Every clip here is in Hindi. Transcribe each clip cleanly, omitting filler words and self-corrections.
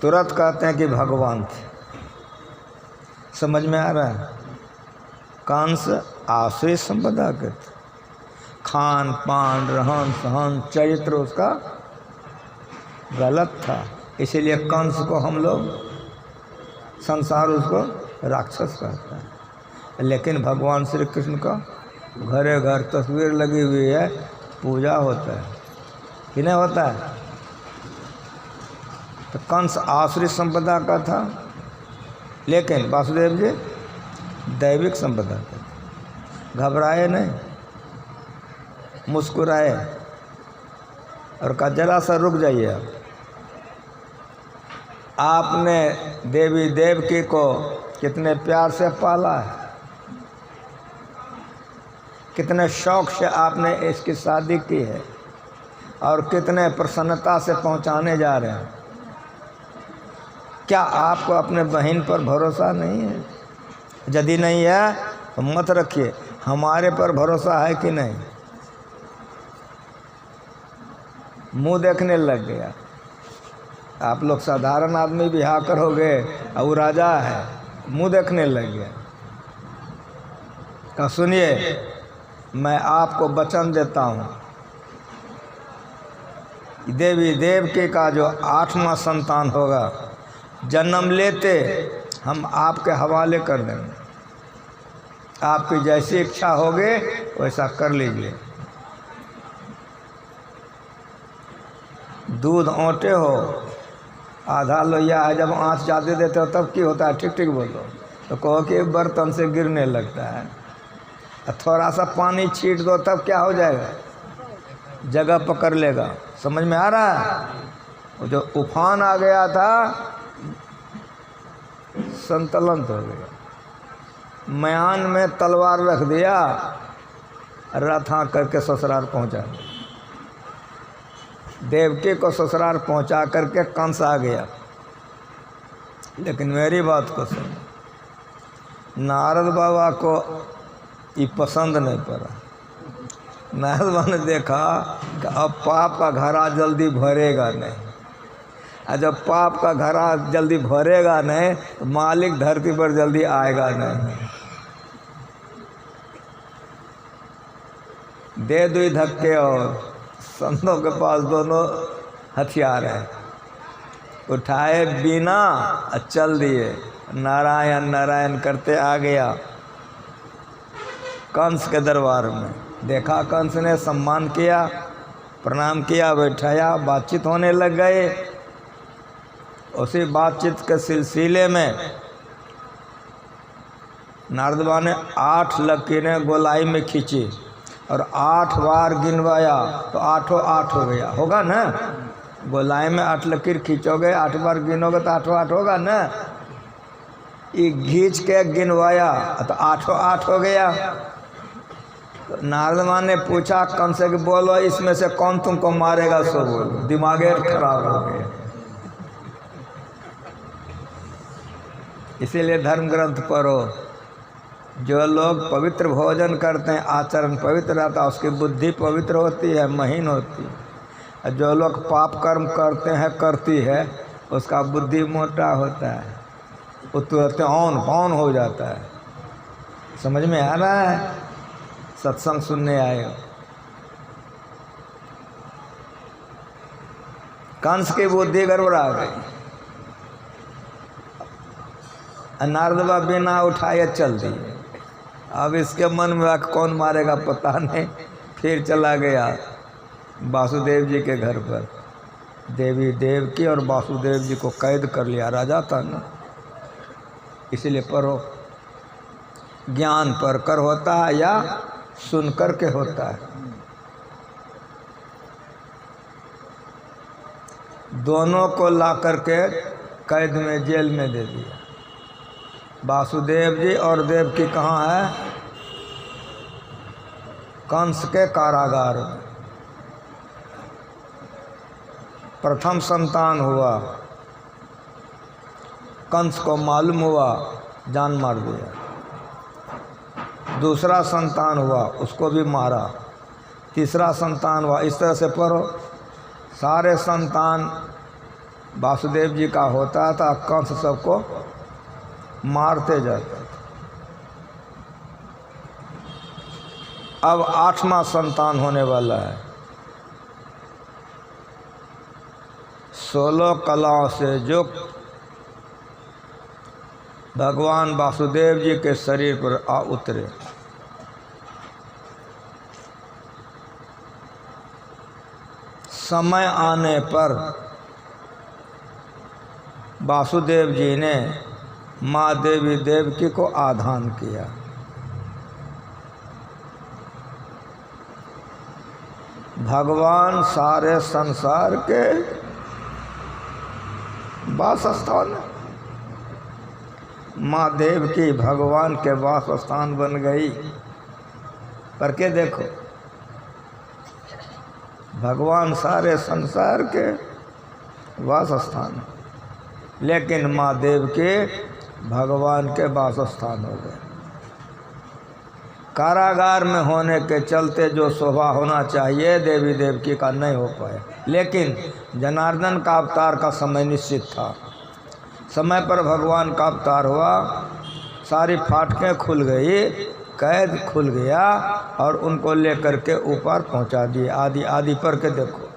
तुरंत कहते हैं कि भगवान थे। समझ में आ रहा है? कंस आश्रय संपदा के थे, खान पान रहन सहन चरित्र उसका गलत था, इसीलिए कंस को हम लोग संसार उसको राक्षस कहता है। लेकिन भगवान श्री कृष्ण का घरे घर तस्वीर लगी हुई है, पूजा होता है कि नहीं होता है? तो कंस आसुरी संपदा का था, लेकिन वासुदेव जी दैविक संपदा का था। घबराए नहीं, मुस्कुराए और कहा जरा सा रुक जाइए। आपने देवी देवकी को कितने प्यार से पाला है, कितने शौक से आपने इसकी शादी की है और कितने प्रसन्नता से पहुंचाने जा रहे हैं। क्या आपको अपने बहन पर भरोसा नहीं है? यदि नहीं है तो मत रखिए, हमारे पर भरोसा है कि नहीं? मुंह देखने लग गया। आप लोग साधारण आदमी बिहार करोगे और वो राजा है, मुंह देखने लग गया। तो सुनिए, मैं आपको वचन देता हूँ, देवी देवकी का जो 8वां संतान होगा, जन्म लेते हम आपके हवाले कर देंगे। आपकी जैसी इच्छा होगी वैसा कर लीजिए। दूध औंटे हो, आधा लोहिया है, जब आँच ज़्यादा देते हो तब की होता है? ठीक ठीक बोलो। तो कहो कि बर्तन से गिरने लगता है। थोड़ा सा पानी छीट दो तब क्या हो जाएगा? जगह पकड़ लेगा। समझ में आ रहा है? वो जो उफान आ गया था, संतुलन हो गया। म्यान में तलवार रख दिया, रथ हाँ करके ससुराल पहुंचा। देवकी को ससुराल पहुंचा करके कंस आ गया। लेकिन मेरी बात को सुन, नारद बाबा को ये पसंद नहीं पड़ा। नारद बाबा ने देखा कि अब पाप का घड़ा जल्दी भरेगा नहीं, और जब पाप का घड़ा जल्दी भरेगा नहीं तो मालिक धरती पर जल्दी आएगा नहीं। दे दुई धक्के और संतों के पास दोनों हथियार हैं, उठाए बिना चल दिए, नारायण नारायण करते आ गया कंस के दरबार में। देखा कंस ने सम्मान किया, प्रणाम किया, बैठाया, बातचीत होने लग गए। उसी बातचीत के सिलसिले में नारद बाबा ने 8 लकीरें गोलाई में खींची और 8 बार गिनवाया तो 8 8 हो गया। होगा ना? गोलाई में 8 लकीर खींचोगे, 8 बार गिनोगे तो 8 8 होगा ना? ये खींच के गिनवाया तो 8 8 हो गया। तो नारद बाबा ने पूछा कंस से कि बोलो इसमें से कौन तुमको मारेगा? सो बोलो। दिमागे खराब हो गया। इसीलिए धर्म ग्रंथ पढ़ो। जो लोग पवित्र भोजन करते हैं, आचरण पवित्र रहता है, उसकी बुद्धि पवित्र होती है, महीन होती है। और जो लोग पाप कर्म करते हैं, करती है, उसका बुद्धि मोटा होता है, वो तुरंत ऑन ऑन हो जाता है। समझ में आ रहा है? सत्संग सुनने आए हो। कंस की बुद्धि गड़बड़ा गई। नारद बाबा बिना उठाए चल दिए। अब इसके मन में कौन मारेगा पता नहीं। फिर चला गया वासुदेव जी के घर पर। देवी देवकी और वासुदेव जी को कैद कर लिया। राजा था ना, इसलिए पढ़ो। ज्ञान पढ़ कर होता है या सुन कर के होता है? दोनों को ला करके कैद में, जेल में दे दिया। वासुदेव जी और देवकी कहाँ है? कंस के कारागार में। प्रथम संतान हुआ, कंस को मालूम हुआ, जान मार दिया। दूसरा संतान हुआ, उसको भी मारा। तीसरा संतान हुआ। इस तरह से पढ़ो। सारे संतान वासुदेव जी का होता था, कंस सबको मारते जाता था। अब 8वां संतान होने वाला है। 16 कलाओं से जो भगवान वासुदेव जी के शरीर पर आ उतरे। समय आने पर वासुदेव जी ने माँ देवी देवकी को आधान किया। भगवान सारे संसार के वास स्थान, माँ देवकी भगवान के वास स्थान बन गई। पर के देखो, भगवान सारे संसार के वास स्थान, लेकिन माँ देवकी भगवान के वास स्थान हो गए। कारागार में होने के चलते जो शोभा होना चाहिए देवी देवकी का नहीं हो पाए, लेकिन जनार्दन का अवतार का समय निश्चित था। समय पर भगवान का अवतार हुआ, सारी फाटकें खुल गई, कैद खुल गया और उनको लेकर के ऊपर पहुंचा दिए। आदि आदि पर के देखो,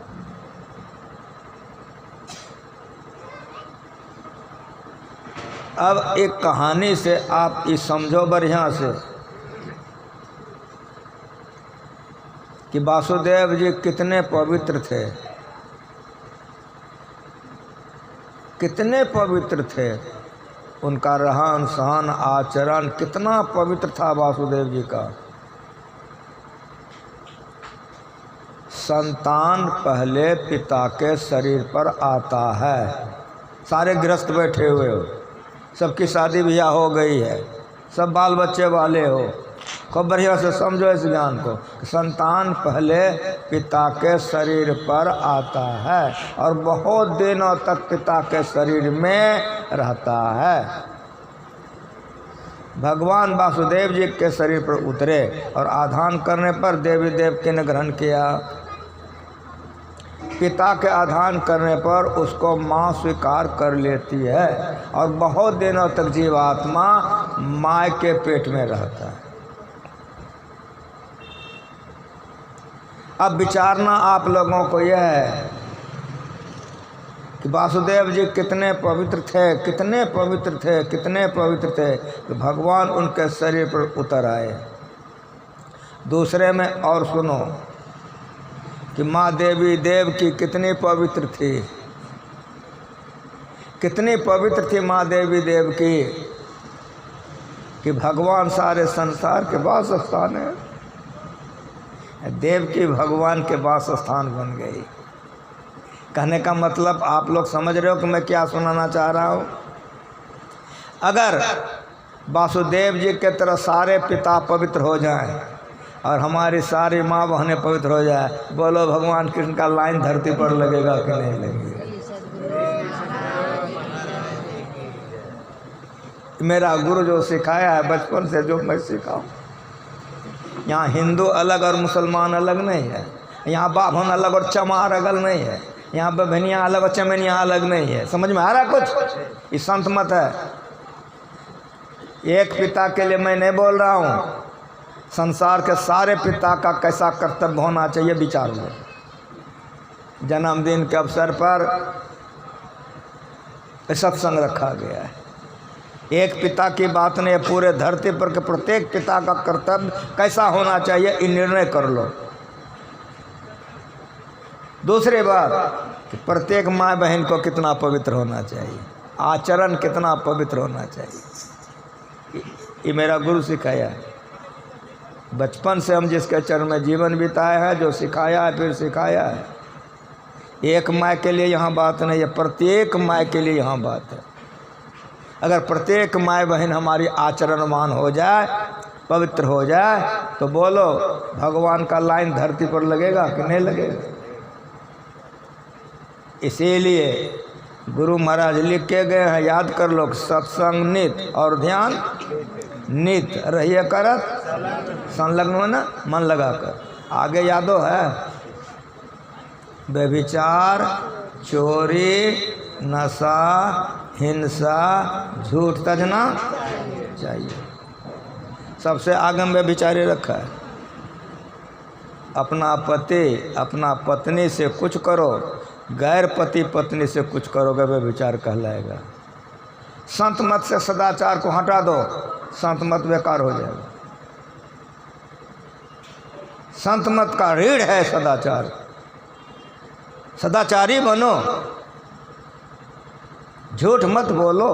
अब एक कहानी से आप ये समझो बढ़िया से कि वासुदेव जी कितने पवित्र थे, कितने पवित्र थे। उनका रहन सहन आचरण कितना पवित्र था वासुदेव जी का। संतान पहले पिता के शरीर पर आता है। सारे गृहस्थ बैठे हुए हो, सबकी शादी ब्याह हो गई है, सब बाल बच्चे वाले हो, खूब बढ़िया से समझो इस ज्ञान को। संतान पहले पिता के शरीर पर आता है और बहुत दिनों तक पिता के शरीर में रहता है। भगवान वासुदेव जी के शरीर पर उतरे और आधान करने पर देवी देवकी ने ग्रहण किया। पिता के आधान करने पर उसको माँ स्वीकार कर लेती है और बहुत दिनों तक जीवात्मा माँ के पेट में रहता है। अब विचारना आप लोगों को यह है कि वासुदेव जी कितने पवित्र थे, कितने पवित्र थे, कितने पवित्र थे कि भगवान उनके शरीर पर उतर आए। दूसरे में और सुनो कि माँ देवी देवकी कितनी पवित्र थी, कितनी पवित्र थी माँ देवी देवकी कि भगवान सारे संसार के वास स्थान है। देवकी भगवान के वास स्थान बन गई। कहने का मतलब आप लोग समझ रहे हो कि मैं क्या सुनाना चाह रहा हूँ। अगर वासुदेव जी के तरह सारे पिता पवित्र हो जाएं और हमारी सारी माँ बहनें पवित्र हो जाए, बोलो भगवान कृष्ण का लाइन धरती पर लगेगा कि नहीं लगेगा। मेरा गुरु जो सिखाया है बचपन से, जो मैं सीखा, यहाँ हिंदू अलग और मुसलमान अलग नहीं है, यहाँ बाभन अलग और चमार अलग नहीं है, यहाँ बभनिया अलग और चमेनिया अलग नहीं है। समझ में आ रहा कुछ? ये संत मत है। एक पिता के लिए मैं नहीं बोल रहा हूँ, संसार के सारे पिता का कैसा कर्तव्य होना चाहिए विचार लो। जन्मदिन के अवसर पर सत्संग रखा गया है। एक पिता की बात नहीं, पूरे धरती पर के प्रत्येक पिता का कर्तव्य कैसा होना चाहिए, ये निर्णय कर लो। दूसरी बात कि प्रत्येक माँ बहन को कितना पवित्र होना चाहिए, आचरण कितना पवित्र होना चाहिए, ये मेरा गुरु सिखाया है। बचपन से हम जिसके चरण में जीवन बिताए हैं, जो सिखाया है फिर सिखाया है। एक माँ के लिए यहाँ बात नहीं है, प्रत्येक माँ के लिए यहाँ बात है। अगर प्रत्येक माँ बहन हमारी आचरणवान हो जाए, पवित्र हो जाए, तो बोलो भगवान का लाइन धरती पर लगेगा कि नहीं लगेगा। इसीलिए गुरु महाराज लिख के गए हैं, याद कर लो, सत्संग नित और ध्यान नित रहिए करत संलग्न होना मन लगाकर। आगे यादो है, व्यभिचार, चोरी, नशा हिंसा झूठ तजना चाहिए। सबसे आगे में विचारे रखा है, अपना पति अपना पत्नी से कुछ करो, गैर पति पत्नी से कुछ करोगे वे विचार कहलाएगा। संत मत से सदाचार को हटा दो, संत मत बेकार हो जाएगा। संत मत का रीढ़ है सदाचार, सदाचारी बनो, झूठ मत बोलो,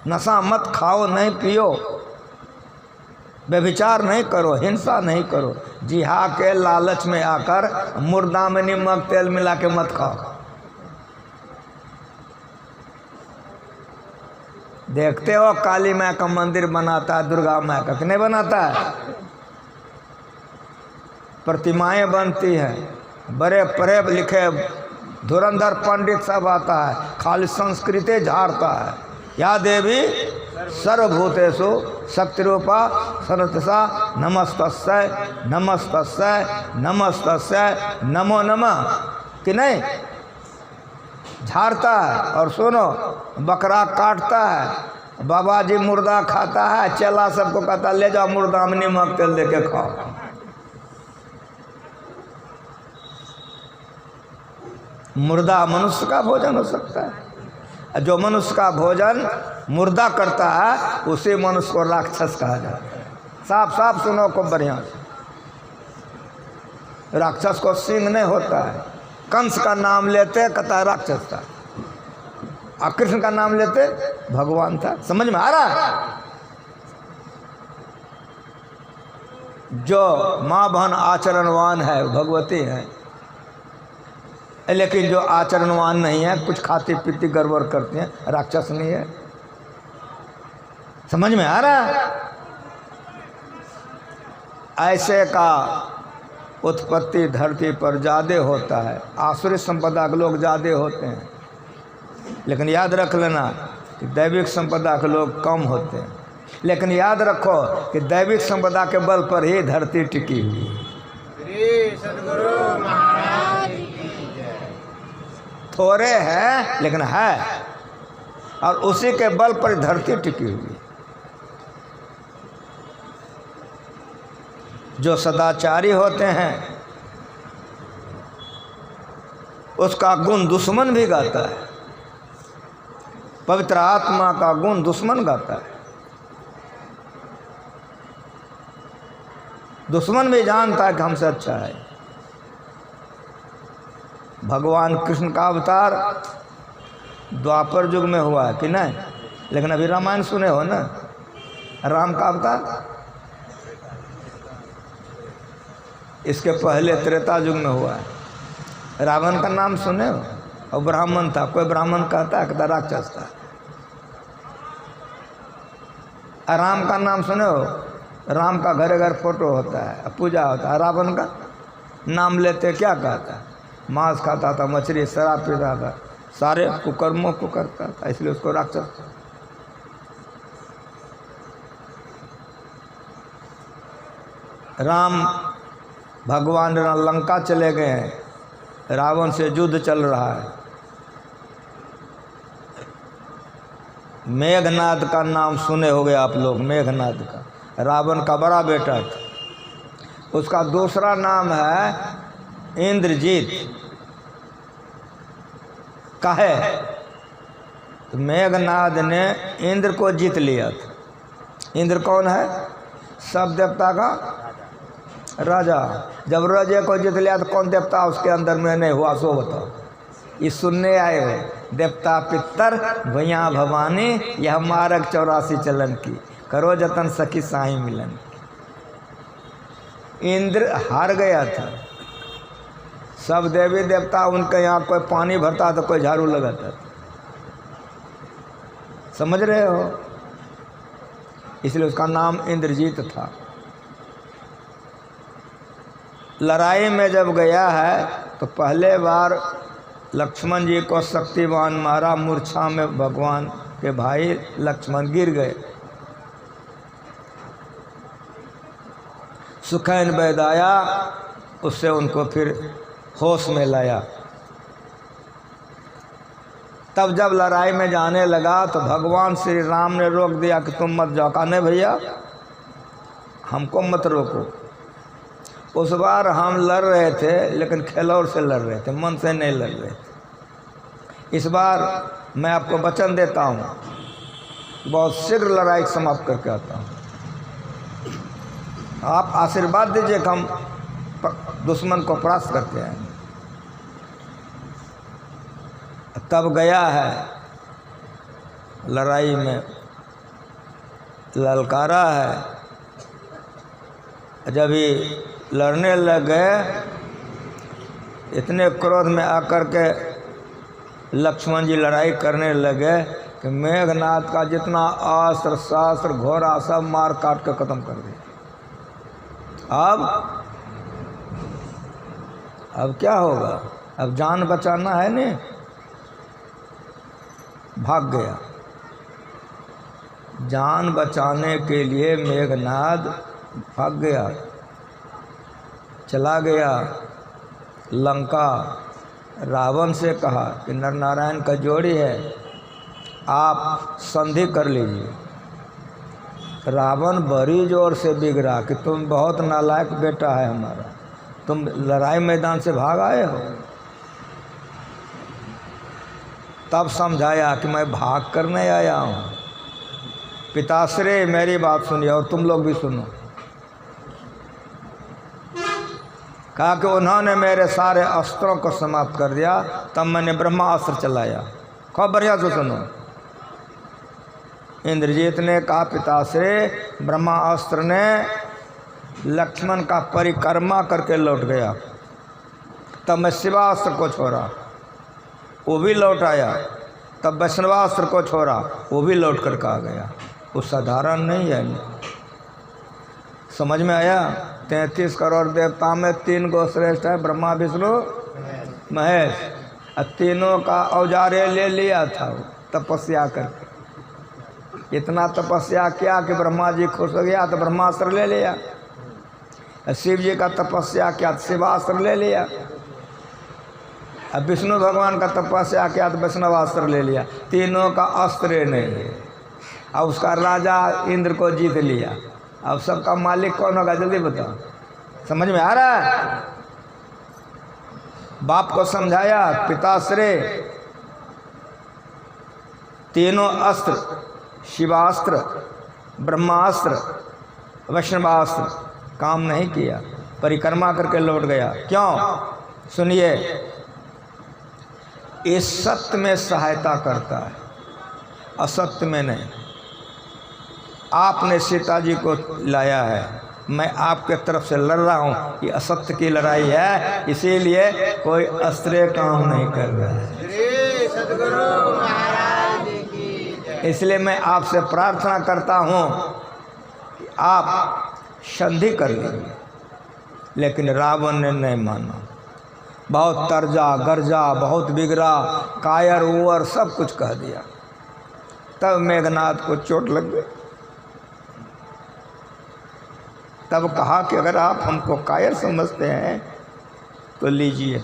नशा मत खाओ नहीं पियो, व्यभिचार नहीं करो, हिंसा नहीं करो, जिहा के लालच में आकर मुर्दा में नमक तेल मिला के मत खाओ। देखते हो काली माँ का मंदिर बनाता है, दुर्गा माँ का नहीं बनाता है, प्रतिमाएं बनती हैं, बड़े पढ़े लिखे धुरंधर पंडित सब आता है, खाली संस्कृति झाड़ता है। या देवी सर्वभूतेषु शक्तिरूपा सर्वतसा नमस्तस्यै नमस्तस्यै नमस्तस्यै नमो नमः कि नहीं, झाड़ता है। और सुनो, बकरा काटता है, बाबा जी मुर्दा खाता है, चेला सबको कहता ले जाओ मुर्दा में नमक तेल दे के खाओ। मुर्दा मनुष्य का भोजन हो सकता है, जो मनुष्य का भोजन मुर्दा करता है उसी मनुष्य को राक्षस कहा जाता है। साफ साफ सुनो को बढ़िया से, राक्षस को सिंह नहीं होता है। कंस का नाम लेते कहता है राक्षस था, और कृष्ण का नाम लेते भगवान था। समझ में आ रहा है? जो माँ बहन आचरणवान है भगवती है, लेकिन जो आचरणवान नहीं है, कुछ खाती पीती गड़बड़ करते हैं, राक्षस नहीं है। समझ में आ रहा है? ऐसे का उत्पत्ति धरती पर ज़्यादा होता है, आसुरी संपदा के लोग ज़्यादा होते हैं, लेकिन याद रख लेना कि दैविक संपदा के लोग कम होते हैं। लेकिन याद रखो कि दैविक संपदा के बल पर ही धरती टिकी हुई है। थोड़े हैं लेकिन है, और उसी के बल पर धरती टिकी हुई। जो सदाचारी होते हैं उसका गुण दुश्मन भी गाता है, पवित्र आत्मा का गुण दुश्मन गाता है। दुश्मन भी जानता है कि हमसे अच्छा है। भगवान कृष्ण का अवतार द्वापर युग में हुआ है कि नहीं, लेकिन अभी रामायण सुने हो ना, राम का अवतार इसके पहले त्रेता युग में हुआ है। रावण का नाम सुने हो? और ब्राह्मण था, कोई ब्राह्मण कहता है कहता राक्षस था। राम का नाम सुने हो? राम का घर घर फोटो होता है, पूजा होता है। रावण का नाम लेते क्या कहता है? मांस खाता था, मछली, शराब पीता था, सारे कुकर्मों को करता था, इसलिए उसको राक्षस। राम भगवान लंका चले गए हैं, रावण से युद्ध चल रहा है। मेघनाद का नाम सुने होंगे आप लोग, मेघनाद का रावण का बड़ा बेटा था। उसका दूसरा नाम है इंद्रजीत। काहे? तो मेघनाद ने इंद्र को जीत लिया था। इंद्र कौन है? सब देवता का राजा। जब राजे को जीत लिया तो कौन देवता उसके अंदर में नहीं हुआ, सो बताओ। ये सुनने आए हो, देवता पितर भैया भवानी, यह मार्ग 84 चलन की, करो जतन सखी साई मिलन। इंद्र हार गया था। सब देवी देवता उनके यहाँ कोई पानी भरता तो कोई झाड़ू लगाता था। समझ रहे हो? इसलिए उसका नाम इंद्रजीत था। लड़ाई में जब गया है तो पहले बार लक्ष्मण जी को शक्तिवान मारा, मूर्छा में भगवान के भाई लक्ष्मण गिर गए। सुखैन वैद्य आया, उससे उनको फिर होश में लाया। तब जब लड़ाई में जाने लगा तो भगवान श्री राम ने रोक दिया कि तुम मत जाओ। कहा नहीं भैया, हमको मत रोको। उस बार हम लड़ रहे थे, लेकिन खिलौड़ से लड़ रहे थे, मन से नहीं लड़ रहे थे। इस बार मैं आपको वचन देता हूँ, बहुत शीघ्र लड़ाई समाप्त करके आता हूँ। आप आशीर्वाद दीजिए कि हम दुश्मन को परास्त करके आएंगे। तब गया है लड़ाई में, ललकारा है। जब ही लड़ने लग गए, इतने क्रोध में आकर के लक्ष्मण जी लड़ाई करने लगे कि मेघनाथ का जितना अस्त्र शास्त्र घोड़ा सब मार काट के ख़त्म कर दिया। अब क्या होगा? अब जान बचाना है नहीं, भाग गया। जान बचाने के लिए मेघनाथ भाग गया, चला गया लंका। रावण से कहा कि नर नारायण का जोड़ी है, आप संधि कर लीजिए। रावण बड़ी जोर से बिगड़ा कि तुम बहुत नालायक बेटा है हमारा, तुम लड़ाई मैदान से भाग आए हो। तब समझाया कि मैं भाग करने आया हूँ। पिताश्री मेरी बात सुनिए और तुम लोग भी सुनो। कहा कि उन्होंने मेरे सारे अस्त्रों को समाप्त कर दिया, तब मैंने ब्रह्मास्त्र चलाया। खूब बढ़िया से सुनो। इंद्रजीत ने कहा पिताश्री ब्रह्मास्त्र ने लक्ष्मण का परिक्रमा करके लौट गया। तब मैं शिवास्त्र को छोड़ा, वो भी लौट आया। तब वैष्णवास्त्र को छोड़ा, वो भी लौट कर आ गया। वो साधारण नहीं है। समझ में आया? 33 करोड़ देवता में 3 गो श्रेष्ठ है, ब्रह्मा विष्णु महेश। तीनों का औजारे ले लिया था तपस्या करके। इतना तपस्या किया कि ब्रह्मा जी खुश हो गया तो ब्रह्मास्त्र ले लिया। शिव जी का तपस्या किया तो शिवास्त्र ले लिया। अब विष्णु भगवान का तपस्या किया तो वैष्णवास्त्र ले लिया। तीनों का अस्त्र नहीं है। अब उसका राजा इंद्र को जीत लिया। अब सबका मालिक कौन होगा जल्दी बताओ। समझ में आ रहा है? बाप को समझाया पिताश्री तीनों अस्त्र, शिवास्त्र, ब्रह्मास्त्र, वैष्णवास्त्र काम नहीं किया, परिक्रमा करके लौट गया। क्यों? सुनिए, इस सत्य में सहायता करता है, असत्य में नहीं। आपने सीता जी को लाया है, मैं आपके तरफ से लड़ रहा हूँ, ये असत्य की लड़ाई है, इसीलिए कोई अस्त्र काम नहीं कर रहा है। इसलिए मैं आपसे प्रार्थना करता हूँ कि आप संधि कर लीजिए। लेकिन रावण ने नहीं माना, बहुत तर्जा गर्जा, बहुत बिगड़ा, कायर उवर सब कुछ कह दिया। तब मेघनाथ को चोट लग गई। तब कहा कि अगर आप हमको कायर समझते हैं तो लीजिए।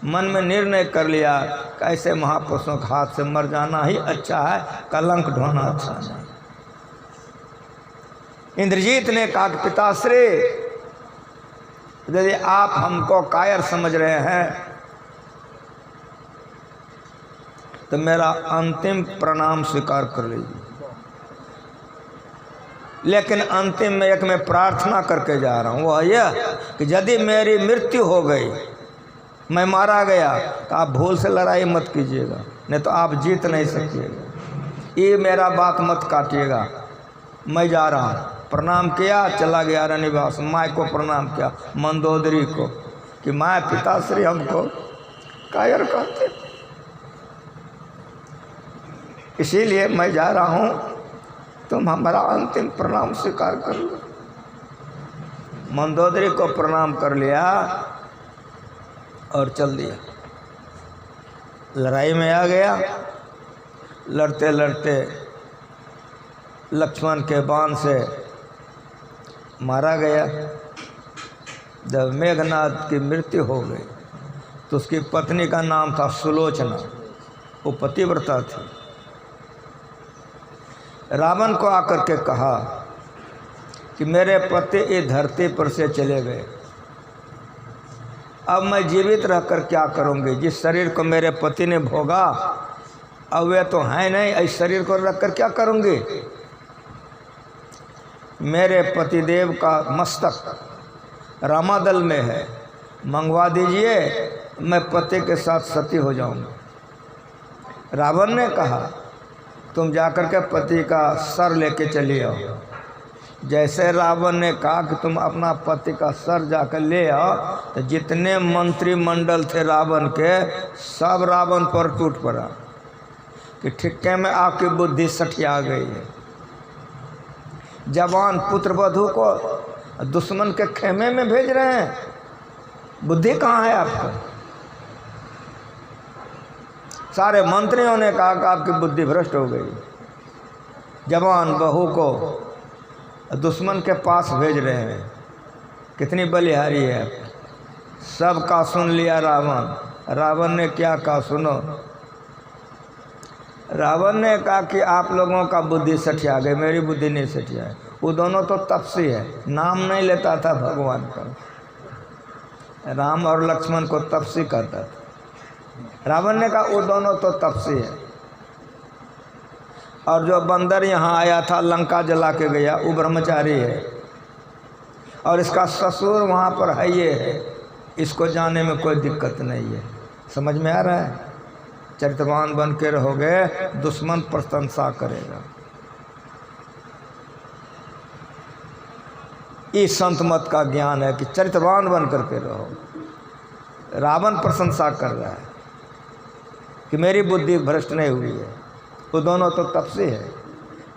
मन में निर्णय कर लिया कि ऐसे महापुरुषों के हाथ से मर जाना ही अच्छा है, कलंक ढोना अच्छा नहीं। इंद्रजीत ने कहा कि पिताश्री यदि आप हमको कायर समझ रहे हैं तो मेरा अंतिम प्रणाम स्वीकार कर लीजिए। लेकिन अंतिम में एक मैं प्रार्थना करके जा रहा हूँ, वह यह कि यदि मेरी मृत्यु हो गई, मैं मारा गया, तो आप भूल से लड़ाई मत कीजिएगा, नहीं तो आप जीत नहीं सकिएगा। ये मेरा बात मत काटिएगा। मैं जा रहा हूँ। प्रणाम किया, चला गया रनिवास। माँ को प्रणाम किया, मंदोदरी को, कि माँ पिताश्री हमको कायर कहते, इसीलिए मैं जा रहा हूँ, तुम हमारा अंतिम प्रणाम स्वीकार कर लो। मंदोदरी को प्रणाम कर लिया और चल दिया। लड़ाई में आ गया। लड़ते लड़ते लक्ष्मण के बाण से मारा गया। जब मेघनाथ की मृत्यु हो गई तो उसकी पत्नी का नाम था सुलोचना। वो पतिव्रता थी। रावण को आकर के कहा कि मेरे पति इस धरती पर से चले गए, अब मैं जीवित रहकर क्या करूँगी? जिस शरीर को मेरे पति ने भोगा अब वे तो हैं नहीं, इस शरीर को रख कर क्या करूँगी? मेरे पतिदेव का मस्तक रामादल में है, मंगवा दीजिए, मैं पति के साथ सती हो जाऊँगा। रावण ने कहा तुम जाकर के पति का सर लेके चली आओ। जैसे रावण ने कहा कि तुम अपना पति का सर जाकर ले आओ, तो जितने मंत्रिमंडल थे रावण के सब रावण पर टूट पड़ा कि ठिक्के में आपकी बुद्धि सठिया गई है। जवान पुत्रवधू को दुश्मन के खेमे में भेज रहे हैं, बुद्धि कहाँ है आपका? सारे मंत्रियों ने कहा कि आपकी बुद्धि भ्रष्ट हो गई। जवान बहू को दुश्मन के पास भेज रहे हैं, कितनी बलिहारी है। सबका सुन लिया रावण। रावण ने क्या कहा सुनो। रावण ने कहा कि आप लोगों का बुद्धि सठिया गई, मेरी बुद्धि नहीं सठिया है। वो दोनों तो तपसी है, नाम नहीं लेता था भगवान का। राम और लक्ष्मण को तपसी कहता था। रावण ने कहा वो दोनों तो तपसी है। और जो बंदर यहाँ आया था लंका जला के गया वो ब्रह्मचारी है, और इसका ससुर वहाँ पर है ये है, इसको जाने में कोई दिक्कत नहीं है। समझ में आ रहा है? चरित्रवान बन के रहोगे, दुश्मन प्रशंसा करेगा। इस संत मत का ज्ञान है कि चरित्रवान बन करके रहो। रावण प्रशंसा कर रहा है कि मेरी बुद्धि भ्रष्ट नहीं हुई है। वो दोनों तो तपसी है,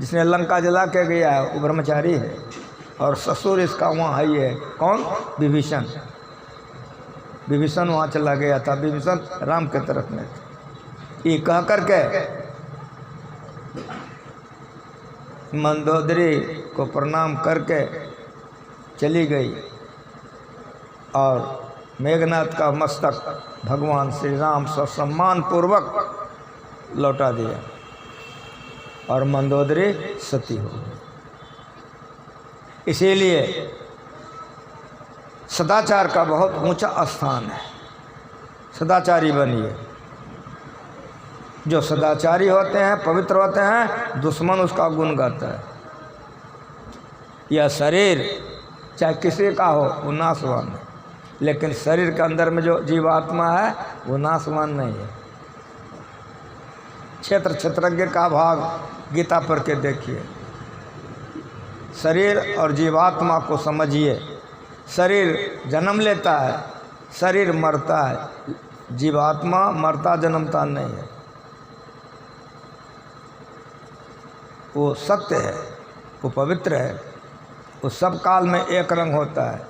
जिसने लंका जला के गया है वो ब्रह्मचारी है, और ससुर इसका वहाँ है ये कौन? विभीषण। विभीषण वहाँ चला गया था, विभीषण राम के तरफ में था। ये कह करके मंदोदरी को प्रणाम करके चली गई, और मेघनाथ का मस्तक भगवान श्री राम सम्मान पूर्वक लौटा दिया, और मंदोदरी सती हो गई। इसीलिए सदाचार का बहुत ऊंचा स्थान है। सदाचारी बनिए। जो सदाचारी होते हैं, पवित्र होते हैं, दुश्मन उसका गुण गाता है। यह शरीर चाहे किसी का हो वो नाशवान है, लेकिन शरीर के अंदर में जो जीवात्मा है वो नाशवान नहीं है। क्षेत्र क्षेत्रज्ञ का भाग गीता पढ़ के देखिए। शरीर और जीवात्मा को समझिए। शरीर जन्म लेता है, शरीर मरता है, जीवात्मा मरता जन्मता नहीं है। वो सत्य है, वो पवित्र है, वो सब काल में एक रंग होता है।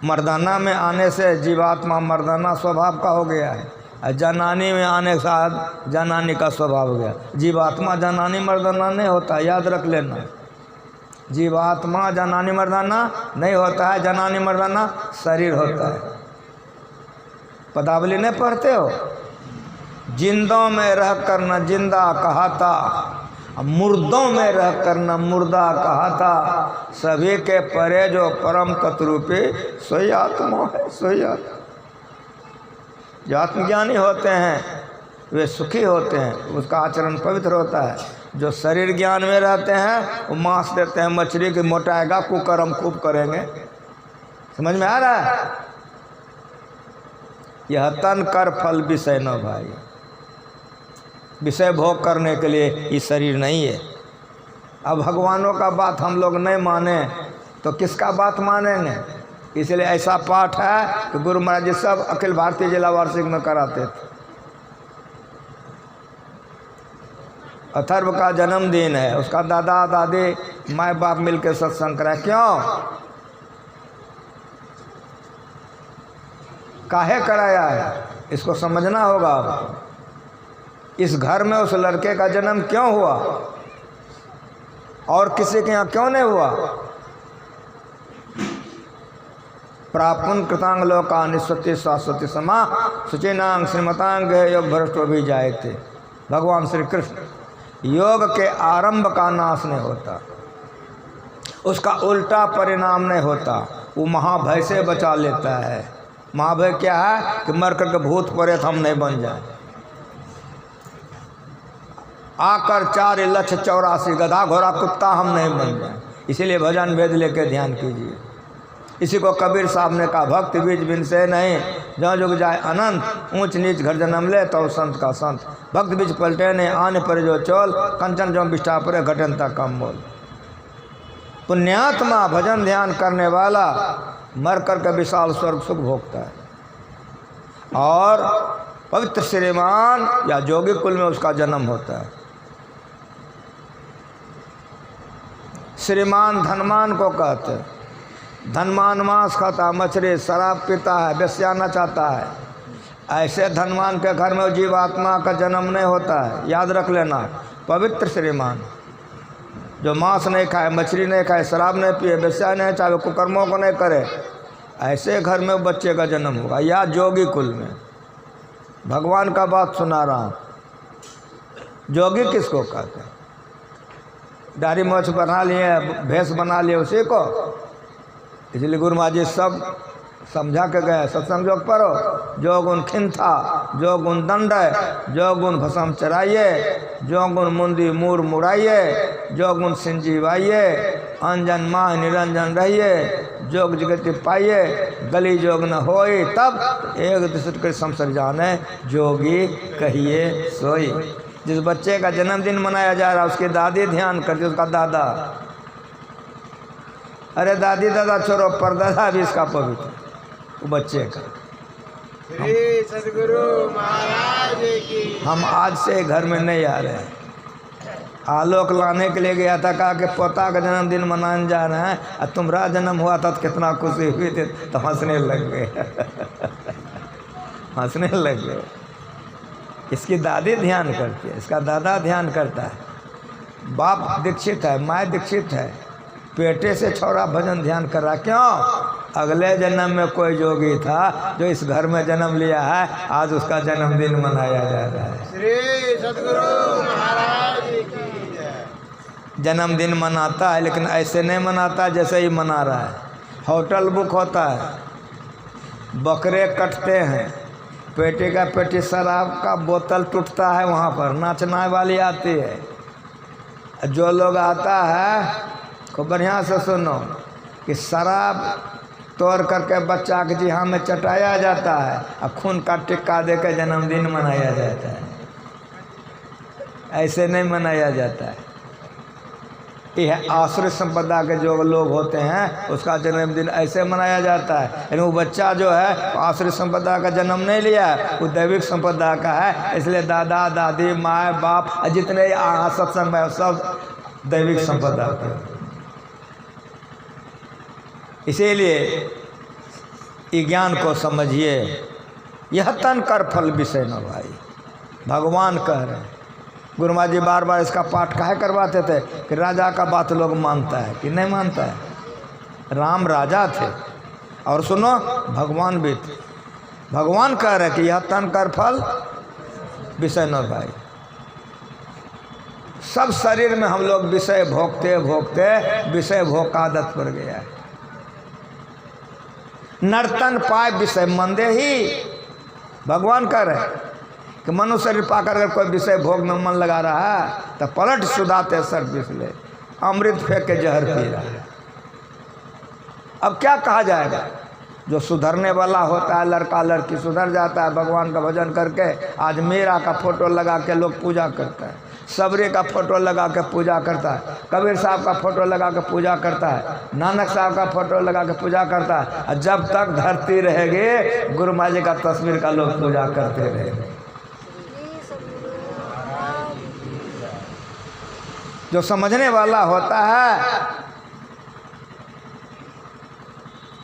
मर्दाना में आने से जीवात्मा मर्दाना स्वभाव का हो गया है, और जनानी में आने के साथ जनानी का स्वभाव हो गया। जीवात्मा जनानी मर्दाना नहीं होता, याद रख लेना। जीवात्मा जनानी मर्दाना नहीं होता है, जनानी मर्दाना शरीर होता है। पदावली नहीं पढ़ते हो? जिंदों में रह कर न जिंदा कहाता, मुर्दों में रह कर न मुर्दा कहाता, सभी के परे जो परम तत्रूपी सोई आत्मा है, सोई आत्मा। जो आत्मज्ञानी होते हैं वे सुखी होते हैं, उसका आचरण पवित्र होता है। जो शरीर ज्ञान में रहते हैं वो मांस देते हैं मछली की, मोटाएगा कुकर्म खूब करेंगे। समझ में आ रहा है? यह तन कर फल विषय न भाई। विषय भोग करने के लिए ये शरीर नहीं है। अब भगवानों का बात हम लोग नहीं माने तो किसका बात मानेंगे? इसलिए ऐसा पाठ है कि गुरु महाराज जी सब अखिल भारतीय जिला वार्षिक में कराते थे। अथर्व का जन्मदिन है, उसका दादा दादी माँ बाप मिलकर सत्संग कराए। क्यों? काहे कराया है इसको समझना होगा आपको। इस घर में उस लड़के का जन्म क्यों हुआ और किसी के यहाँ क्यों नहीं हुआ? प्रापुन कृतांग लोका निस्वति शाश्वती समा सुचिनांग श्रीमतांग योग भ्रष्टो भी जाए थे। भगवान श्री कृष्ण योग के आरंभ का नाश नहीं होता, उसका उल्टा परिणाम नहीं होता, वो महाभय से बचा लेता है। महाभय क्या है कि मर करके भूत प्रेत हम नहीं बन जाए, आकर 4,84,000 गधा घोड़ा कुत्ता हम नहीं बन जाए। इसीलिए भजन वेद लेके ध्यान कीजिए। इसी को कबीर साहब ने कहा, भक्त बीज बिन से नहीं, जहाँ जुग जाए अनंत, ऊंच नीच घर जन्म ले तो संत का संत। भक्त बीज पलटे ने आने पर जो चोल, कंचन जो बिष्टा परे घटन तक कम बोल। पुण्यात्मा भजन ध्यान करने वाला मर कर के विशाल स्वर्ग सुख भोगता है, और पवित्र श्रीमान या जोगी कुल में उसका जन्म होता है। श्रीमान धनमान को कहते हैं। धनमान मांस खाता, मछली शराब पीता है, बेस्याना चाहता है। ऐसे धनवान के घर में जीवात्मा का जन्म नहीं होता है। याद रख लेना, पवित्र श्रीमान जो मांस नहीं खाए, मछली नहीं खाए, शराब नहीं पिए, बेस्या नहीं चाहे, कुकर्मों को नहीं करे, ऐसे घर में बच्चे का जन्म होगा। या जोगी कुल में। भगवान का बात सुना रहा हूँ। जोगी किसको कहते हैं? दाढ़ी मोछ बना लिए, भेष बना लिए उसी को। इसलिए गुरु महाराज जी सब समझा के गए, सत्संग योग पढ़ो। जो गुण खिंथा, जो गुण दंड, जो गुण भस्म चराइए, जो गुण मुंदी मूर मुड़ाइए, जो गुण सिंजीवाइए, अंजन माह निरंजन रहिए, जोग जगति पाइए, गली जोग न होई, तब एक दूसरे के संसर जाने, जोगी कहिए सोई। जिस बच्चे का जन्मदिन मनाया जा रहा है उसकी दादी ध्यान करती, उसका दादा। अरे दादी दादा छोड़ो, परदादा भी इसका पवित्र, वो बच्चे का। श्री सद्गुरु महाराज की। हम आज से घर में नहीं आ रहे हैं। आलोक लाने के लिए गया था, कहा कि पोता का जन्मदिन मनाने जा रहे हैं, और तुम्हारा जन्म हुआ था तो कितना खुशी हुई थी, तो हंसने लग गए हंसने लग गए। इसकी दादी ध्यान करती है, इसका दादा ध्यान करता है। बाप दीक्षित है, माँ दीक्षित है, पेटे से छोरा भजन ध्यान कर रहा। क्यों? अगले जन्म में कोई जोगी था जो इस घर में जन्म लिया है, आज उसका जन्मदिन मनाया जा रहा है। श्री सद्गुरु महाराज की। जन्मदिन मनाता है, लेकिन ऐसे नहीं मनाता जैसे ही मना रहा है। होटल बुक होता है, बकरे कटते हैं, पेटी का पेटी शराब का बोतल टूटता है, वहाँ पर नाचने वाली आती है। जो लोग आता है खूब बढ़िया से सुनो कि शराब तोड़ करके बच्चा के जी हाँ में चटाया जाता है, और खून का टिक्का दे के जन्मदिन मनाया जाता है। ऐसे नहीं मनाया जाता है। यह आश्रित संपदा के जो लोग होते हैं उसका जन्मदिन ऐसे मनाया जाता है। लेकिन वो बच्चा जो है आश्रित संपदा का जन्म नहीं लिया है, वो दैविक संपदा का है। इसलिए दादा दादी माँ बाप जितने सत्संग में सब दैविक संपदा के। इसीलिए ज्ञान को समझिए। यह तन कर फल विषय न भाई, भगवान कह रहे हैं। गुरु महाराज जी बार बार इसका पाठ काहे करवाते थे कि राजा का बात लोग मानता है कि नहीं मानता है। राम राजा थे, और सुनो भगवान भी थे। भगवान कह रहे कि यह तन कर फल विषय न भाई। सब शरीर में हम लोग विषय भोगते भोगते विषय भोग का आदत पड़ गया है। नर्तन पाए विषय मंदे ही। भगवान कह रहे कि मनुष्य शरीर पाकर अगर कोई विषय भोग में मन लगा रहा है तो पलट सुधाते सर पिछले, अमृत फेंक के जहर पी रहा है। अब क्या कहा जाएगा? जो सुधरने वाला होता है, लड़का लड़की सुधर जाता है भगवान का भजन करके। आज मीरा का फोटो लगा के लोग पूजा करता है, सबरी का फोटो लगा के पूजा करता है, कबीर साहब का फोटो लगा के पूजा करता है, नानक साहब का फोटो लगा के पूजा करता है। और जब तक धरती रहेगी गुरु महाराज जी का तस्वीर का लोग पूजा करते रहेंगे। जो समझने वाला होता है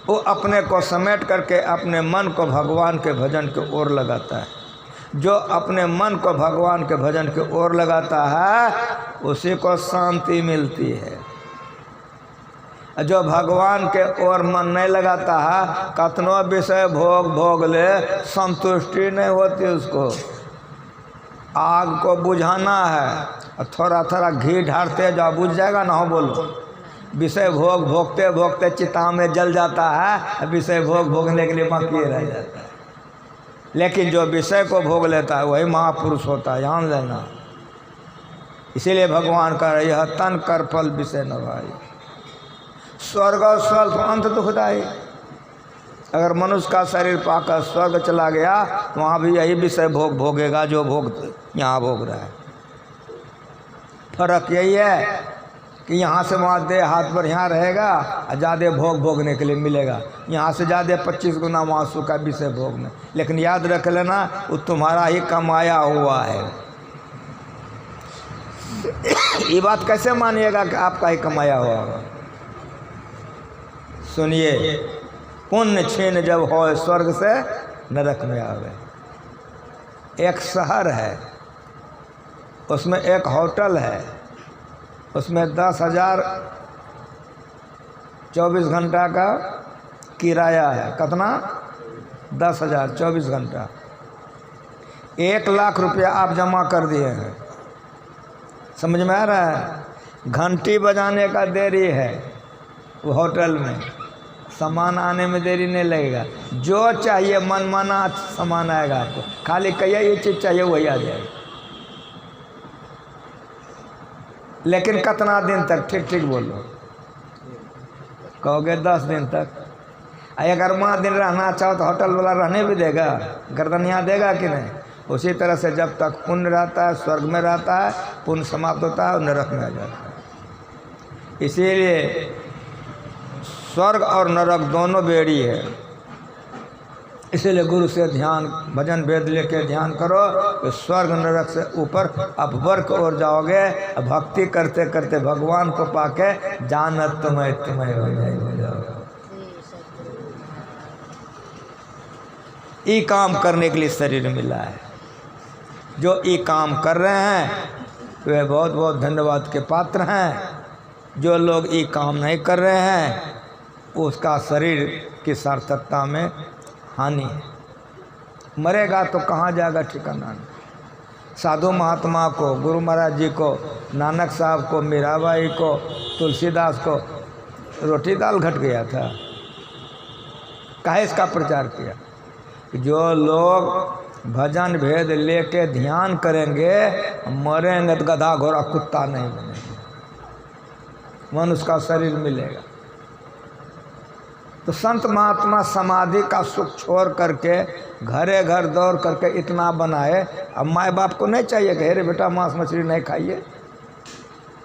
वो अपने को समेट करके अपने मन को भगवान के भजन की ओर लगाता है। जो अपने मन को भगवान के भजन की ओर लगाता है उसी को शांति मिलती है। जो भगवान के ओर मन नहीं लगाता है, कतनो विषय भोग भोग ले, संतुष्टि नहीं होती उसको। आग को बुझाना है, थोड़ा थोड़ा घी ढारते जाओ, बुझ जाएगा ना, हो बोलो। विषय भोग भोगते भोगते चिता में जल जाता है, विषय भोग भोगने के लिए बाकी रह जाता है। लेकिन जो विषय को भोग लेता है वही महापुरुष होता है, जान लेना। इसीलिए भगवान कह रहे यह तन कर फल विषय न भाई, स्वर्ग और स्वल्प अंत दुखदाई। अगर मनुष्य का शरीर पाकर स्वर्ग चला गया तो वहाँ भी यही विषय भोग भोगेगा जो भोग यहाँ भोग रहा है। फर्क यही है कि यहाँ से वहाँ देह हाथ पर यहाँ रहेगा और ज़्यादा भोग भोगने के लिए मिलेगा, यहाँ से ज़्यादा 25 गुना वहाँ सुख का विषय भोगने। लेकिन याद रख लेना, वो तुम्हारा ही कमाया हुआ है। ये बात कैसे मानिएगा कि आपका ही कमाया हुआ होगा? सुनिए, पुण्य छीन जब हो स्वर्ग से नरक में आवे। एक शहर है, उसमें एक होटल है, उसमें 10,000 24 घंटा का किराया है। कितना? 10,000 24 घंटा। 1 लाख रुपया आप जमा कर दिए हैं। समझ में आ रहा है? घंटी बजाने का देरी है वो होटल में, सामान आने में देरी नहीं लगेगा। जो चाहिए मनमाना सामान आएगा आपको, खाली कहिए ये चीज़ चाहिए वही आ जाएगा। लेकिन कितना दिन तक? ठीक ठीक बोलो। कहोगे 10 दिन तक। अगर 5 दिन रहना चाहो तो होटल वाला रहने भी देगा, गर्दनिया देगा कि नहीं? उसी तरह से जब तक पुण्य रहता है स्वर्ग में रहता है, पुण्य समाप्त होता है और नरक में आ जाता है। इसीलिए स्वर्ग और नरक दोनों बेड़ी है। इसीलिए गुरु से ध्यान, भजन वेद लेके ध्यान करो कि स्वर्ग नरक से ऊपर आप वर की ओर जाओगे। भक्ति करते करते भगवान को पाके जानत तुम्हें तुम्हें हो जाओगे। ये काम करने के लिए शरीर मिला है। जो ये काम कर रहे हैं वे बहुत बहुत धन्यवाद के पात्र हैं। जो लोग ये काम नहीं कर रहे हैं उसका शरीर की सार्थकता में हानि है। मरेगा तो कहाँ जाएगा ठिकाना नहीं। साधु महात्मा को, गुरु महाराज जी को, नानक साहब को, मीराबाई को, तुलसीदास को रोटी दाल घट गया था। काहे इसका प्रचार किया? जो लोग भजन भेद लेके ध्यान करेंगे, मरेंगे तो गधा घोड़ा कुत्ता नहीं बनेंगे, मनुष्य का शरीर मिलेगा। तो संत महात्मा समाधि का सुख छोड़ करके घरे घर दौड़ करके इतना बनाए। अब माँ बाप को नहीं चाहिए कि अरे बेटा मांस मछली नहीं खाइए।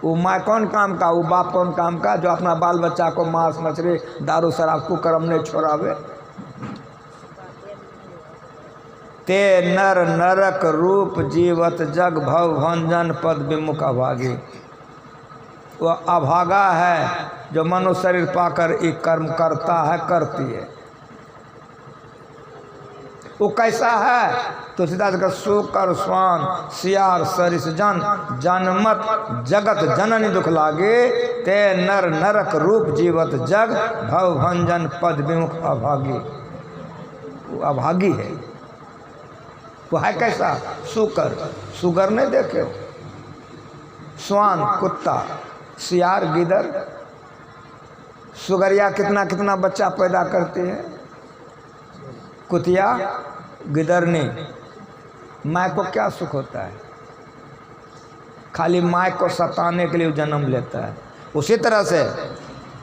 वो माँ कौन काम का, वो बाप कौन काम का जो अपना बाल बच्चा को मांस मछली दारू शराब कुकर्म नहीं छोड़ावे। ते नर नरक रूप जीवत जग भव भंजन पद विमुख अभागी। वो अभागा है जो मनुष्य शरीर पाकर एक कर्म करता है, करती है। वो कैसा है? तुलसीदास का सुकर स्वान सियार सरिस जन जनमत जगत जननी दुख लागे। ते नर नरक रूप जीवत जग भव भंजन पद विमुख अभागी। वो अभागी है। वो है कैसा? सुकर, सुगर नहीं देखे, स्वान कुत्ता, सियार गिदर। सुगरिया कितना कितना बच्चा पैदा करती है, कुतिया गिदरनी। माँ को क्या सुख होता है? खाली माँ को सताने के लिए जन्म लेता है। उसी तरह से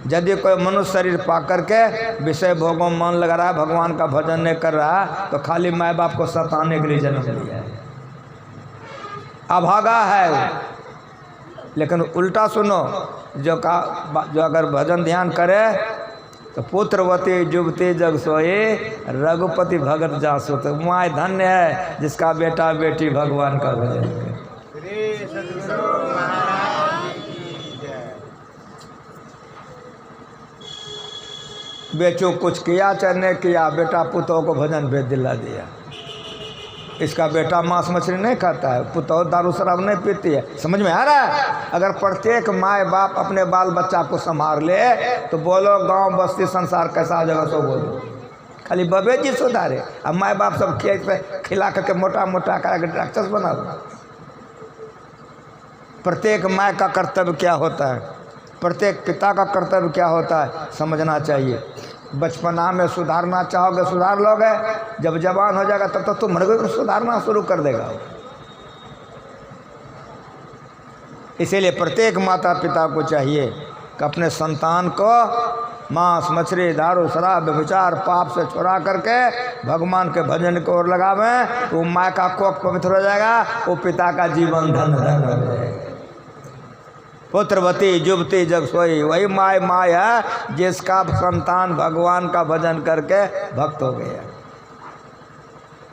यदि कोई मनुष्य शरीर पा करके विषय भोगों में मन लगा रहा है, भगवान का भजन नहीं कर रहा है, तो खाली माँ बाप को सताने के लिए जन्म लिया है, अभागा है। लेकिन उल्टा सुनो, जो अगर भजन ध्यान करे तो पुत्रवती युवती जग सोए रघुपति भगत जासो। तो माँ धन्य है जिसका बेटा बेटी भगवान का भजन करे। श्री सद्गुरु महाराज की जय। बेचो कुछ किया चाहे नहीं किया, बेटा पुतों को भजन भेद दिला दिया। इसका बेटा मांस मछली नहीं खाता है, पुतौह दारू शराब नहीं पीती है। समझ में आ रहा है? अगर प्रत्येक माँ बाप अपने बाल बच्चा को संभाल ले तो बोलो गांव बस्ती संसार कैसा हो जाएगा? सो बोलो। खाली बबे जी सुधारे, अब माँ बाप सब खेत पे खिला करके मोटा मोटा करके राक्षस बना दो। प्रत्येक माँ का कर्तव्य क्या होता है, प्रत्येक पिता का कर्तव्य क्या होता है, समझना चाहिए। बचपना में सुधारना चाहोगे सुधार लोगे, जब जवान हो जाएगा तब तो तुम मर सुधारना शुरू कर देगा। इसीलिए प्रत्येक माता पिता को चाहिए कि अपने संतान को मांस मछली दारू शराब व्यभिचार पाप से छुड़ा करके भगवान के भजन की ओर लगावें, तो माँ का कोख पवित्र हो जाएगा, वो पिता का जीवन धन हो जाएगा। पुत्रवती जुबती जग सोई, वही माय माय है जिसका संतान भगवान का भजन करके भक्त हो गया।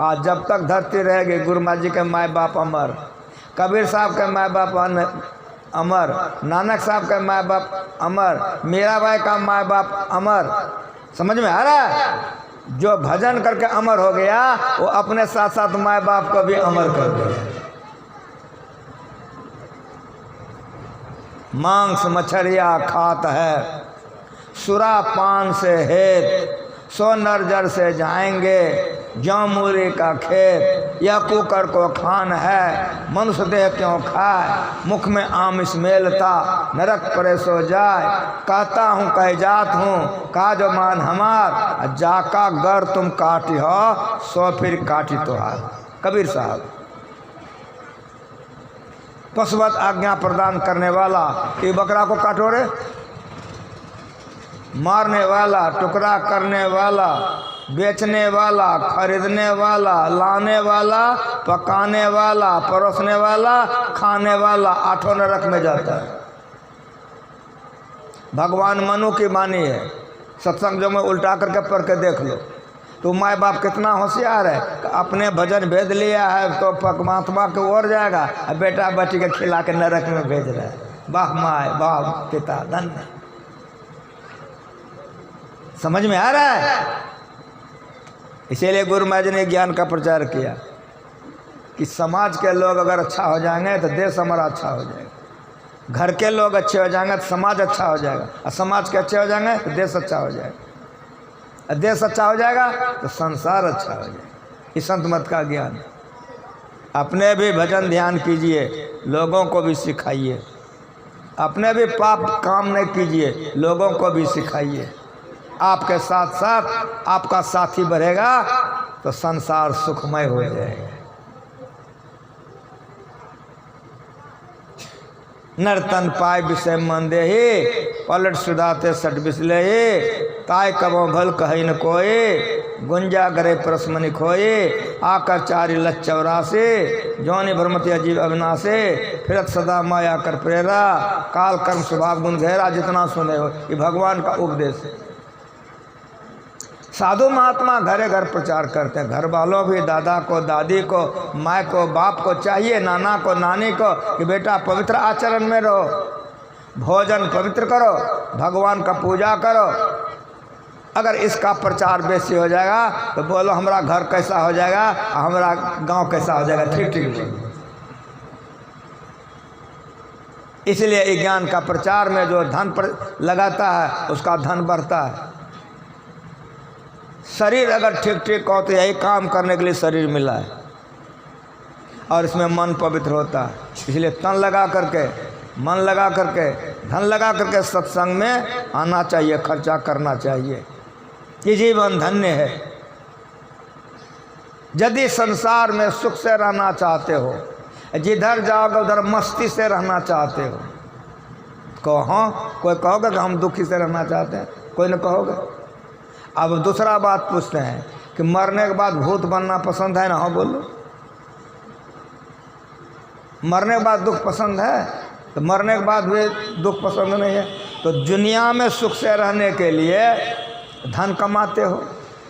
आज जब तक धरती रहेगी गुरु महाराज जी के माय बाप अमर, कबीर साहब के माय बाप अमर, नानक साहब के माय बाप अमर, मीराबाई का माय बाप अमर। समझ में आ रहा है? जो भजन करके अमर हो गया वो अपने साथ साथ माय बाप को भी अमर कर दिया। मांस मछलिया खात है सुरा पान से हेत, सो नर जर से जाएंगे जौ मूरी का खेत। यह कुकर को खान है मनुष्य देह क्यों खाए, मुख में आमिष मेलता नरक परे सो जाए। कहता हूँ कह जात हूँ काज मान हमार, जाका गर तुम काटी हो सो फिर काटी तुहार। कबीर साहब। पशुवत आज्ञा प्रदान करने वाला कि बकरा को काटो रे, मारने वाला टुकड़ा करने वाला बेचने वाला खरीदने वाला लाने वाला पकाने वाला परोसने वाला खाने वाला आठों नरक में जाता है। भगवान मनु की वाणी है, सत्संग जो में उल्टा करके पढ़ के देख लो। तो माँ बाप कितना होशियार है, अपने भजन भेज लिया है तो परमात्मा की ओर जाएगा, और बेटा बेटी के खिला के नरक में भेज रहा है। वाह माँ वाह पिता धन्य। समझ में आ रहा है? इसीलिए गुरु महाराज ने ज्ञान का प्रचार किया कि समाज के लोग अगर अच्छा हो जाएंगे तो देश हमारा अच्छा हो जाएगा, घर के लोग अच्छे हो जाएंगे तो समाज अच्छा हो जाएगा, और समाज के अच्छे हो जाएंगे तो देश अच्छा हो जाएगा, और देश अच्छा हो जाएगा तो संसार अच्छा हो जाएगा। इस संत मत का ज्ञान। अपने भी भजन ध्यान कीजिए, लोगों को भी सिखाइए। अपने भी पाप काम नहीं कीजिए, लोगों को भी सिखाइए। आपके साथ साथ आपका साथी बढ़ेगा तो संसार सुखमय हो जाएगा। नर्तन पाय विषय मन देहि, पलट सुधाते सट बिसले। ताय कबो भल कही न कोई, गुंजा करे परसमनि खोए। आकर चारि लच 84, जौनि भ्रमति अजीब अविनाशे। फिरत सदा माया कर प्रेरा, काल कर्म स्वभाव गुण घेरा। जितना सुने हो ये भगवान का उपदेश है। साधु महात्मा घरे घर प्रचार करते हैं। घर वालों भी दादा को दादी को माँ को बाप को चाहिए, नाना को नानी को, कि बेटा पवित्र आचरण में रहो, भोजन पवित्र करो, भगवान का पूजा करो। अगर इसका प्रचार बेसी हो जाएगा तो बोलो हमारा घर कैसा हो जाएगा, हमारा गांव कैसा हो जाएगा। ठीक ठीक। इसलिए ज्ञान का प्रचार में जो धन लगाता है उसका धन बढ़ता है। शरीर अगर ठीक ठीक हो तो यही काम करने के लिए शरीर मिला है, और इसमें मन पवित्र होता है। इसलिए तन लगा करके मन लगा करके धन लगा करके सत्संग में आना चाहिए, खर्चा करना चाहिए। ये जीवन धन्य है। यदि संसार में सुख से रहना चाहते हो, जिधर जाओगे उधर मस्ती से रहना चाहते हो, कहो कोई कहोगे कि हम दुखी से रहना चाहते हैं, कोई न कहोगे। अब दूसरा बात पूछते हैं कि मरने के बाद भूत बनना पसंद है ना? हाँ बोलो। मरने के बाद दुख पसंद है? तो मरने के बाद भी दुख पसंद नहीं है। तो दुनिया में सुख से रहने के लिए धन कमाते हो,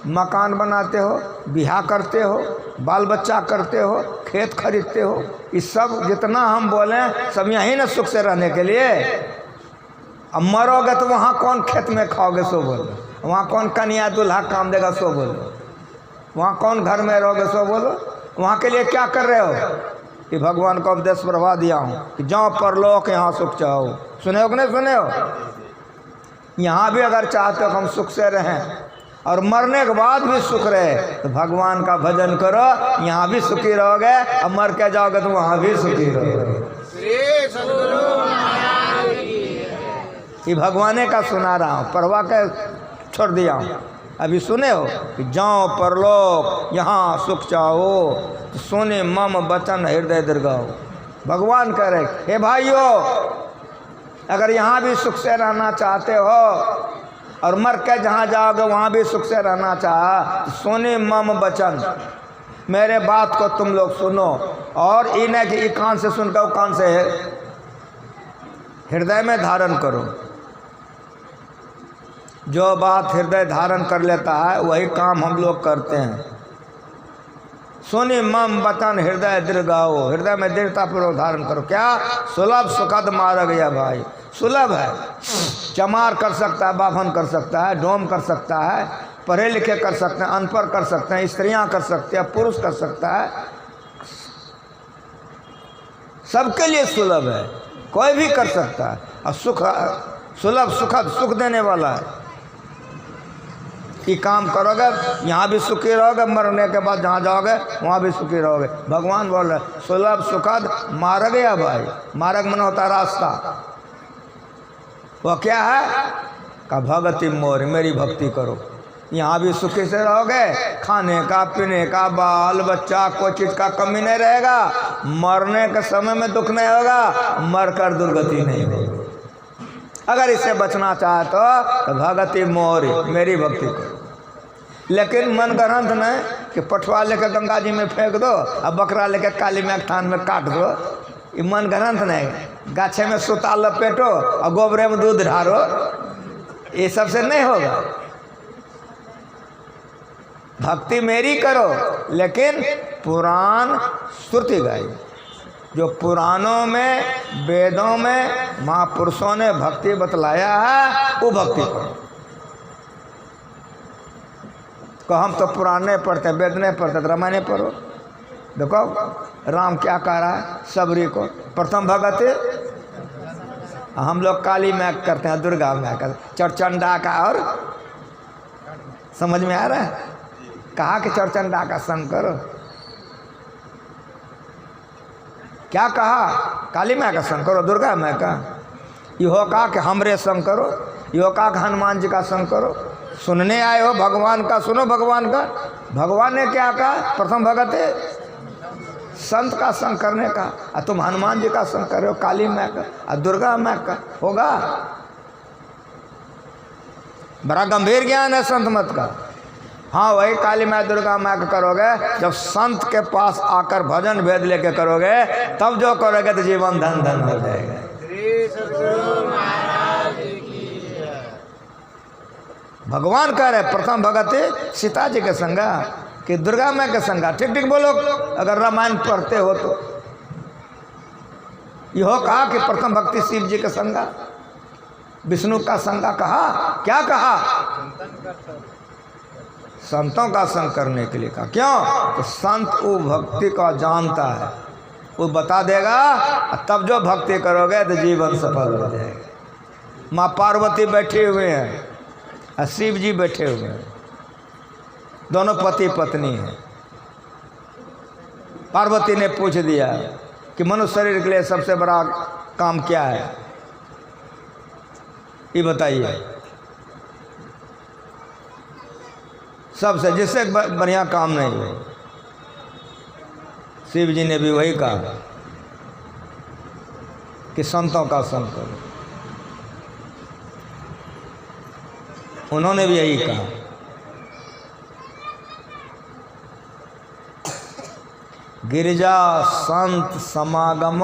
मकान बनाते हो, बियाह करते हो, बाल बच्चा करते हो, खेत खरीदते हो। इस सब जितना हम बोलें सब यहीं ना सुख से रहने के लिए। अब मरोगे तो वहाँ कौन खेत में खाओगे? सो बोलो। वहाँ कौन कन्या दूल्हा काम देगा? सो बोलो। वहाँ कौन घर में रहोगे? सो बोलो। वहाँ के लिए क्या कर रहे हो? कि भगवान को उपदेश प्रभा दिया हूँ कि जाओ परलोक यहाँ सुख चाहो। सुने हो कि नहीं सुने हो? यहाँ भी अगर चाहते हो हम सुख से रहें और मरने के बाद भी सुख रहे तो भगवान का भजन करो, यहाँ भी सुखी रहोगे और मर के जाओगे तो वहाँ भी सुखी रहोगे। ये भगवाने का सुना रहा हूँ, पढ़वा के छोड़ दिया हूँ। अभी सुने हो कि जाओ परलोक यहाँ सुख चाहो तो सुने मम बचन हृदय दीर्घाओ। भगवान कह रहे हे भाइयों, अगर यहाँ भी सुख से रहना चाहते हो और मर के जहाँ जाओगे वहाँ भी सुख से रहना चाह तो सुने मम बचन, मेरे बात को तुम लोग सुनो और इन्हें कि कान से सुनकर कान से हृदय में धारण करो। जो बात हृदय धारण कर लेता है वही काम हम लोग करते हैं। सुनी मम वचन हृदय दीर्घाओ, हृदय में दृढ़ता पूर्वक धारण करो। क्या? सुलभ सुखद मार्ग या भाई, सुलभ है। चमार कर सकता है, बाभन कर सकता है, डोम कर सकता है, पढ़े लिखे कर सकते हैं, अनपढ़ कर सकते हैं, स्त्रियां कर सकते हैं, पुरुष कर सकता है, सबके लिए सुलभ है, कोई भी कर सकता है। और सुख सुलभ सुखद सुख देने वाला है कि काम करोगे यहाँ भी सुखी रहोगे, मरने के बाद जहाँ जाओगे वहाँ भी सुखी रहोगे। भगवान बोल रहे सुलभ सुखद मार्ग या भाई, मार्ग मन होता रास्ता, वो क्या है? का भगति मोर, मेरी भक्ति करो। यहाँ भी सुखी से रहोगे, खाने का पीने का बाल बच्चा कोई चीज़ का कमी नहीं रहेगा, मरने के समय में दुख नहीं होगा, मरकर दुर्गति नहीं होगी। अगर इससे बचना चाहे तो भगति मोर, मेरी भक्ति करो। लेकिन मन ग्रंथ नहीं कि पठवा लेकर गंगा जी में फेंक दो और बकरा लेकर काली में थान में काट दो, ये मन ग्रंथ नहीं। गाछे में सूता लपेटो और गोबरे में दूध ढारो, ये सबसे नहीं होगा। भक्ति मेरी करो, लेकिन पुराण श्रुति गाई, जो पुराणों में वेदों में महापुरुषों ने भक्ति बतलाया है वो भक्ति करो। को हम तो पुराण नहीं पढ़ते, वेद नहीं पढ़ते, तो रामायण नहीं पढ़ो। देखो राम क्या कह रहा है सबरी को, प्रथम भगत। हम लोग काली में करते हैं, दुर्गा में करते, चरचंडा का, और समझ में आ रहा है? कहा कि चरचंडा का संग करो, क्या कहा? काली माँ का संग करो, दुर्गा माँ का। यो कहा कि हमरे संग करो, यो कहा कि हनुमान जी का संग करो। सुनने आए हो भगवान का, सुनो भगवान का। भगवान ने क्या कहा? प्रथम भगत है संत का संग करने का, और तुम हनुमान जी का संग कर रहे हो, काली माँ का और दुर्गा माँ का। होगा? बड़ा गंभीर ज्ञान है संत मत का। हाँ, वही काली माँ दुर्गा माँ का करोगे, जब संत के पास आकर भजन भेद लेके करोगे तब जो करोगे तो जीवन धन धन हो जाएगा। भगवान कह रहे प्रथम भगत सीता जी के संगा कि दुर्गा माँ के संगा। ठीक ठीक बोलो अगर रामायण पढ़ते हो तो। यह कहा कि प्रथम भक्ति शिव जी के संगा, विष्णु का संगा कहा। क्या कहा? संतों का संग करने के लिए कहा। क्यों? तो संत वो भक्ति का जानता है, वो बता देगा, तब जो भक्ति करोगे तो जीवन सफल हो जाएगा। माँ पार्वती बैठे हुए हैं और शिव जी बैठे हुए हैं, दोनों पति पत्नी हैं। पार्वती ने पूछ दिया कि मनुष्य शरीर के लिए सबसे बड़ा काम क्या है, ये बताइए। सबसे जिससे बढ़िया काम नहीं हो। शिव जी ने भी वही कहा कि संतों का संग करो। उन्होंने भी यही कहा। गिरिजा संत समागम,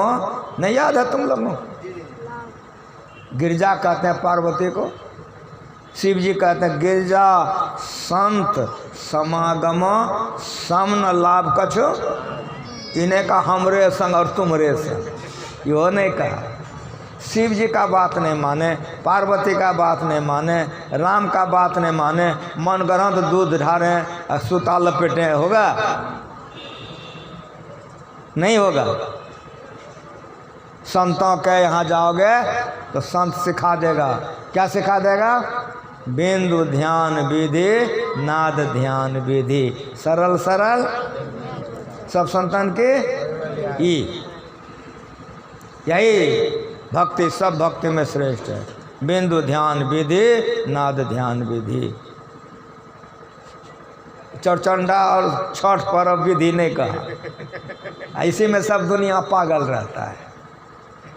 नहीं याद है तुम लोगों? गिरिजा कहते हैं पार्वती को, शिव जी कहते हैं गिरजा संत समागम समन लाभ कछो, इन्हें कहा हमरे संग और तुमरे संग। यो नहीं कहा। शिव जी का बात नहीं माने, पार्वती का बात नहीं माने, राम का बात नहीं माने, मन ग्रंथ दूध ढारें सूता लपेटे, होगा? नहीं होगा। संतों के यहाँ जाओगे तो संत सिखा देगा। क्या सिखा देगा? बिंदु ध्यान विधि, नाद ध्यान विधि, सरल सरल सब संतन की ई। यही भक्ति सब भक्ति में श्रेष्ठ है। बिंदु ध्यान विधि, नाद ध्यान विधि। चौचंडा और छठ पर्व विधि नहीं कहा। इसी में सब दुनिया पागल रहता है।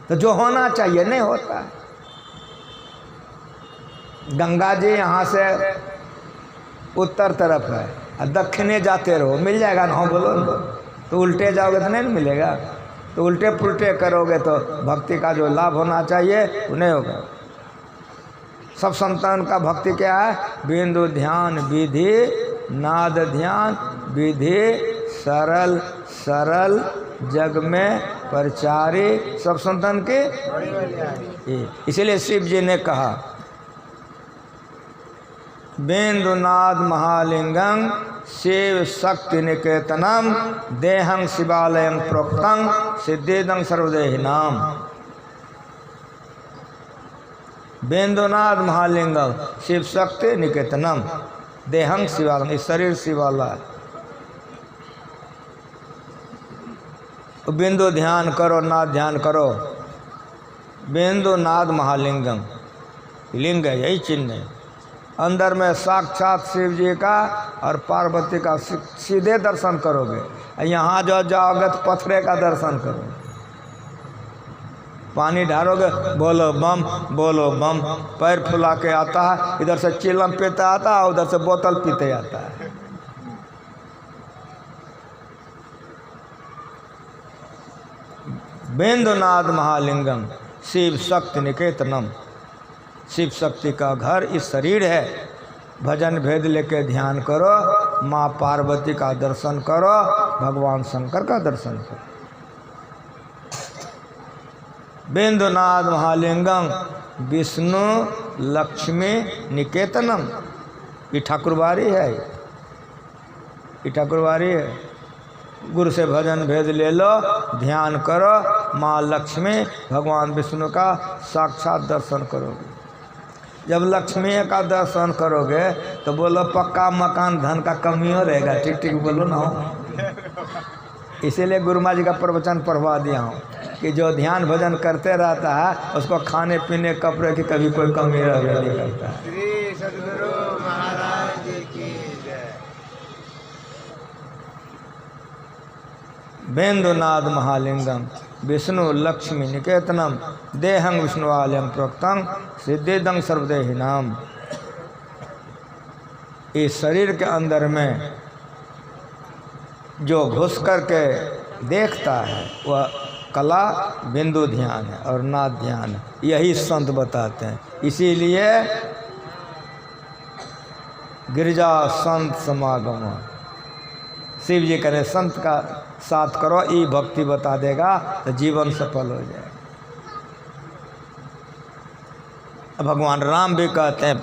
तो जो होना चाहिए नहीं होता है। गंगा जी यहाँ से उत्तर तरफ है और दक्षिणे जाते रहो, मिल जाएगा ना? बोलो ना। तो उल्टे जाओगे तो नहीं मिलेगा। तो उल्टे पुल्टे करोगे तो भक्ति का जो लाभ होना चाहिए वो नहीं होगा। सब संतान का भक्ति क्या है? बिंदु ध्यान विधि, नाद ध्यान विधि, सरल सरल जग में प्रचारी, सब संतान के। इसीलिए शिव जी ने कहा बिंदुनाद महालिंगं शिव शक्ति निकेतनम देहं शिवालयं प्रोक्तं सिद्धिदं सर्वदेहिनाम। बिंदुनाद महालिंगं शिव शक्ति निकेतनम देहं शिवालयं, इस शरीर शिवालय। बिंदु ध्यान करो, नाद ध्यान करो। बिंदुनाद महालिंगं लिंग है, यही चिन्ह है। अंदर में साक्षात शिव जी का और पार्वती का सीधे दर्शन करोगे। यहाँ जो जाओगे तो पत्थरे का दर्शन करोगे। पानी ढारोगे, बोलो बम बोलो बम, पैर फुला के आता है। इधर से चिलम पीते आता है, उधर से बोतल पीते आता है। बिंदुनाद महालिंगम शिव शक्ति निकेतनम, शिव शक्ति का घर इस शरीर है। भजन भेद लेके ध्यान करो, माँ पार्वती का दर्शन करो, भगवान शंकर का दर्शन करो। बिंदुनाद महालिंगम विष्णु लक्ष्मी निकेतनम, ये ठाकुरबाड़ी है, ये ठाकुरबाड़ी है। गुरु से भजन भेद ले लो, ध्यान करो, माँ लक्ष्मी भगवान विष्णु का साक्षात दर्शन करोगे। जब लक्ष्मी का दर्शन करोगे तो बोलो पक्का मकान धन का कमी हो रहेगा। ठीक ठीक बोलो ना। इसीलिए गुरु माँ जी का प्रवचन पढ़वा दिया हूँ कि जो ध्यान भजन करते रहता है उसको खाने पीने कपड़े की कभी कोई कमी रहने नहीं करता है। श्री सद्गुरु महाराज की जय। बिंदुनाद महालिंगम विष्णु लक्ष्मी निकेतनम देहं विष्णुवालयं प्रोक्तं सिद्धिदं सर्वदेहिनाम। इस शरीर के अंदर में जो घुस करके देखता है वह कला बिंदु ध्यान है और नाद ध्यान है। यही संत बताते हैं। इसीलिए गिरजा संत समागम, शिव जी करें संत का साथ करो, ई भक्ति बता देगा तो जीवन सफल हो जाए। भगवान राम भी कहते हैं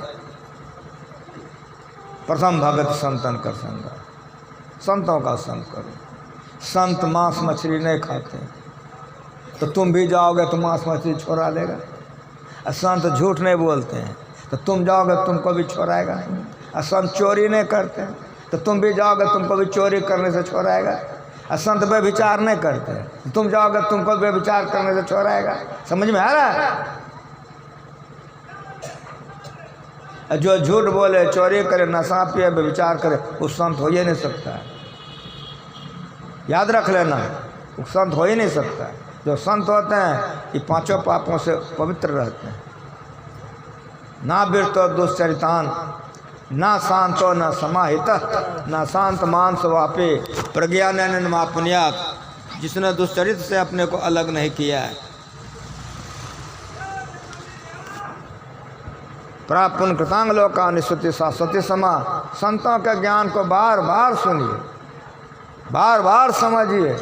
प्रथम भगत संतन कर संग, संतों का संग करो। संत मांस मछली नहीं खाते, तो तुम भी जाओगे तो मांस मछली छोड़ा देगा। संत झूठ नहीं बोलते हैं, तो तुम जाओगे तुमको भी छोड़ाएगा। संत चोरी नहीं करते हैं, तो तुम भी जाओगे तुमको भी चोरी करने से छोड़ाएगा। संत व्यभिचार नहीं करते, तुम जाओगे तुमको व्यभिचार करने से छोड़ाएगा। समझ में आ रहा है? जो झूठ बोले, चोरी करे, नशा पिए, व्यभिचार करे, वो संत हो ही नहीं सकता है। याद रख लेना, वो संत हो ही नहीं सकता है। जो संत होते हैं ये पांचों पापों से पवित्र रहते हैं। ना बिरतो दुश्चरितान, ना शांतो न समाहित, न शांत मानस वापे, प्रज्ञानन मापुन्यात। जिसने दुश्चरित से अपने को अलग नहीं किया है। प्रापुन कृतांग लोका निश्रुति शाश्वती समा। संतों के ज्ञान को बार बार सुनिए, बार बार समझिए।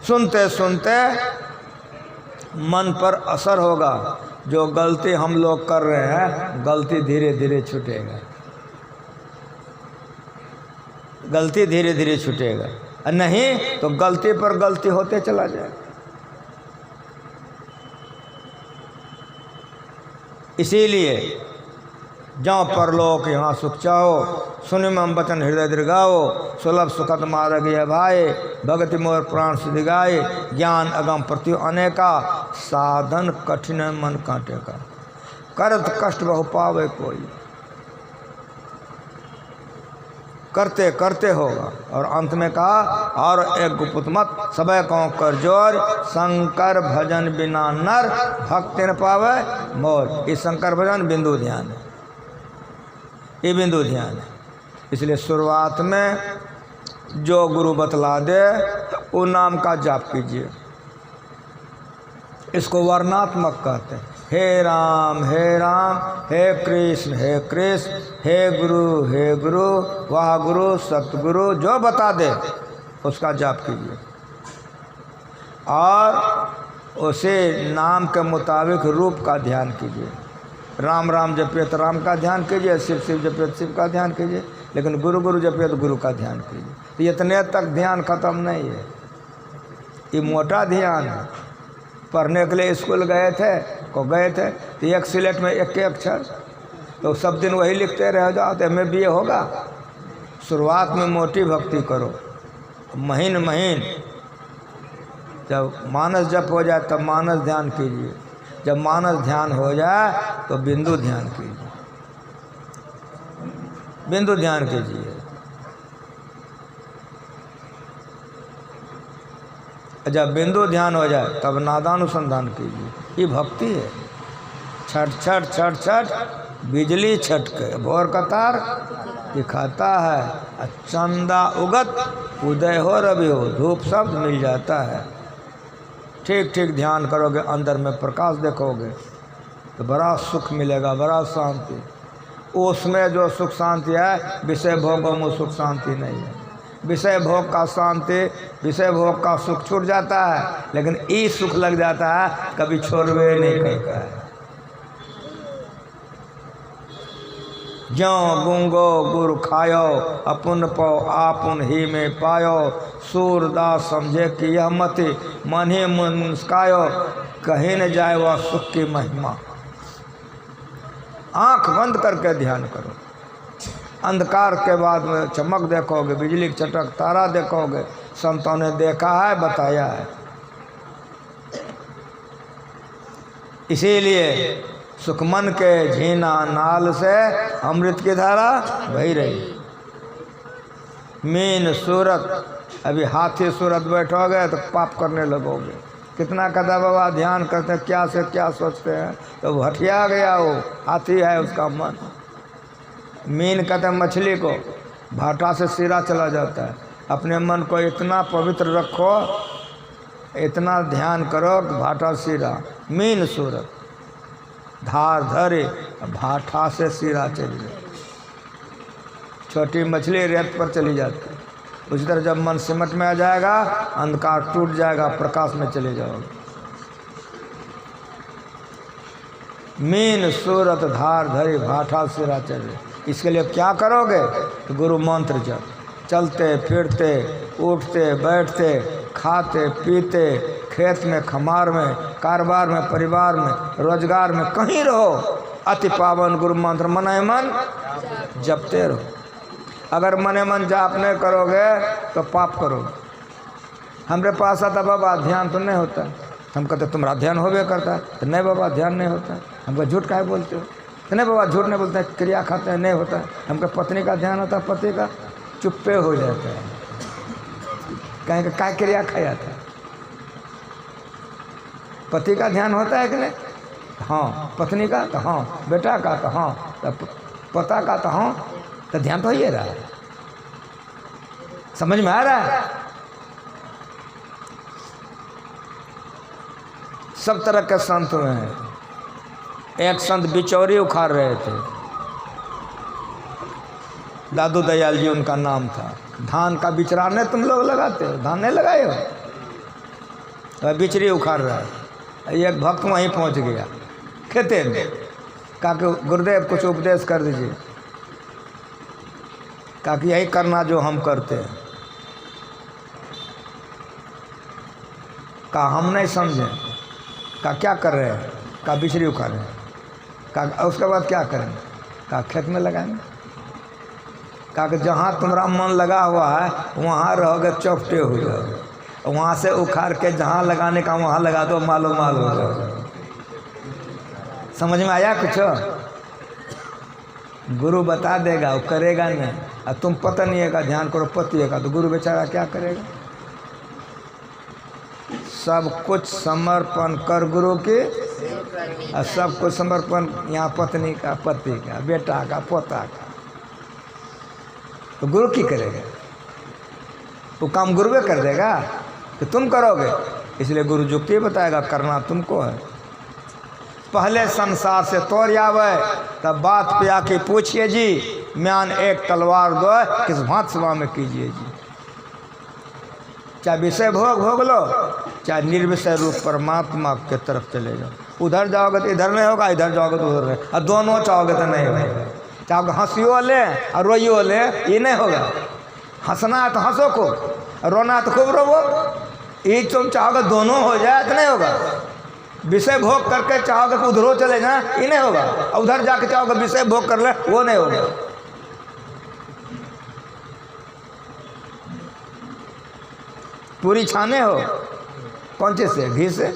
सुनते सुनते मन पर असर होगा। जो गलती हम लोग कर रहे हैं, गलती धीरे धीरे छूटेगा, गलती धीरे धीरे छूटेगा। नहीं तो गलती पर गलती होते चला जाए। इसीलिए जहाँ परलोक यहाँ सुख चाहो, सुनि मम वचन हृदय दीर्घाओ, सुलभ सुखद मार्ग यह भाई, भगति मोर प्राण सिद्धि गाय, ज्ञान अगम प्रत्यु अनेका, साधन कठिन मन कांटे का, करत कष्ट बहु पावे कोई। करते करते होगा। और अंत में कहा और एक गुप्त मत सबे कौं कर जोर, शंकर भजन बिना नर भक्ति न पावे मोर। ये शंकर भजन बिंदु ध्यान है, ये बिंदु ध्यान है। इसलिए शुरुआत में जो गुरु बतला दे वो नाम का जाप कीजिए। इसको वर्णात्मक कहते हैं। हे राम हे कृष्ण हे गुरु वाह गुरु सतगुरु जो बता दे उसका जाप कीजिए। और उसे नाम के मुताबिक रूप का ध्यान कीजिए। राम राम जपिए तो राम का ध्यान कीजिए, शिव शिव जपिए तो शिव का ध्यान कीजिए, लेकिन गुरु गुरु जपिए तो गुरु का ध्यान कीजिए। इतने तक ध्यान खत्म नहीं है, ये मोटा ध्यान है। पढ़ने के लिए स्कूल गए थे तो एक सिलेट में एक अक्षर, तो सब दिन वही लिखते रह जाओ तो एम BA होगा। शुरुआत में मोटी भक्ति करो, महीन महीन। जब मानस जप हो जाए तब मानस ध्यान कीजिए, जब मानस ध्यान हो जाए तो बिंदु ध्यान कीजिए, बिंदु ध्यान कीजिए। जब बिंदु ध्यान हो जाए तब नादानुसंधान कीजिए। ये भक्ति है। छट छट छट छट बिजली छटके भोर का तार दिखाता है, चंदा उगत उदय हो रवि हो, धूप शब्द मिल जाता है। ठीक ठीक ध्यान करोगे, अंदर में प्रकाश देखोगे तो बड़ा सुख मिलेगा, बड़ा शांति। उसमें जो सुख शांति है विषय भोगों में सुख शांति नहीं है। विषय भोग का शांति, विषय भोग का सुख छूट जाता है, लेकिन ई सुख लग जाता है, कभी छोड़वे नहीं करता है। ज्यों गुंगो गुरु खायो, अपुन पो आपुन ही में पायो, सूरदास समझे कि यह मति मन ही मुस्कायो, कहीं न जाए वह सुख की महिमा। आंख बंद करके ध्यान करो। अंधकार के बाद में चमक देखोगे, बिजली की चटक, तारा देखोगे। संतों ने देखा है, बताया है। इसीलिए सुखमन के झीना नाल से अमृत की धारा बही रही। मीन सूरत, अभी हाथी सूरत बैठोगे तो पाप करने लगोगे। कितना कदा बाबा ध्यान करते हैं, क्या से क्या सोचते हैं, तो भटिया गया वो हाथी है उसका मन। मीन कहते हैं मछली को, भाटा से सिरा चला जाता है। अपने मन को इतना पवित्र रखो, इतना ध्यान करो कि भाटा सिरा। मीन सूरत धार धरे, भाटा से सिरा चली जाए। छोटी मछली रेत पर चली जाती है। उसी तरह जब मन सिमट में आ जाएगा, अंधकार टूट जाएगा, प्रकाश में चले जाओगे। मीन सूरत धार धरी, भाटा सिरा चले। इसके लिए क्या करोगे? तो गुरु मंत्र जप। चलते फिरते, उठते बैठते, खाते पीते, खेत में खमार में, कारोबार में, परिवार में, रोजगार में, कहीं रहो, अति पावन गुरु मंत्र मने मन जपते रहो। अगर मने मन जाप नहीं करोगे तो पाप करोगे। हमारे पास आता बाबा ध्यान तो नहीं होता। हम कहते तुम्हारा ध्यान होबे करता है, तो नहीं बाबा ध्यान नहीं होता। हमको झूठ काहे बोलते हो? तो नहीं बाबा झूठ नहीं बोलते, क्रिया खाते हैं नहीं होता है। हमको पत्नी का ध्यान होता है, पति का चुप्पे हो जाता है। कहीं का क्रिया खाया था, पति का ध्यान होता है कि नहीं? हाँ। पत्नी का तो हाँ, बेटा का तो हाँ, तो पता का तो हाँ, तो ध्यान तो ही रहा है। समझ में आ रहा है? सब तरह के संत हुए हैं। एक संत बिचौरी उखाड़ रहे थे, दादू दयाल जी उनका नाम था। धान का बिचरा नहीं तुम लोग लगाते हो, धान नहीं लगाए हो, तो बिचरी उखाड़ रहा है। एक भक्त वहीं पहुंच गया खेते में, कहा कि गुरुदेव कुछ उपदेश कर दीजिए। कहा कि यही करना जो हम करते हैं। का हम नहीं समझें, का क्या कर रहे हैं, का बिछड़ी उखाड़ रहे हैं, का उसके बाद क्या करें, का खेत में लगाएंगे, का जहाँ तुम्हारा मन लगा हुआ है वहाँ रहोगे चौपटे हो जाओगे, वहाँ से उखाड़ के जहाँ लगाने का वहाँ लगा दो, मालो माल हो जाओगे। समझ में आया कुछ? गुरु बता देगा, वो करेगा नहीं। और तुम पत्नी है का ध्यान करो, पति है का, तो गुरु बेचारा क्या करेगा? सब कुछ समर्पण कर गुरु के, और सब कुछ समर्पण यहाँ पत्नी का, पति का, बेटा का, पोता का, तो गुरु की करेगा? वो काम गुरुवे कर देगा कि तुम करोगे? इसलिए गुरु जुक्ति बताएगा, करना तुमको है। पहले संसार से तोड़ आवे तब बात पे आके पूछिए जी, म्यान एक तलवार दो किस भांत सभा में कीजिए जी। चाहे विषय भोग भोग लो, चाहे निर्विषय रूप परमात्मा के तरफ चले जाओ। उधर जाओगे तो इधर नहीं होगा, इधर जाओगे तो उधर नहीं, और दोनों चाहोगे तो नहीं होगा। चाहे हंसियो ले और रोइयो ले, ये नहीं होगा। हंसना है तो हंसो को, रोना है तो खूब रोवो। ये तुम चाहोगे दोनों हो जाए तो नहीं होगा। विषय भोग करके चाहोगे कि उधरों चले जाए, ये नहीं होगा। और उधर जाके चाहोगे विषय भोग कर ले, वो नहीं होगा। पूरी छाने हो कौन चीज से? घी से।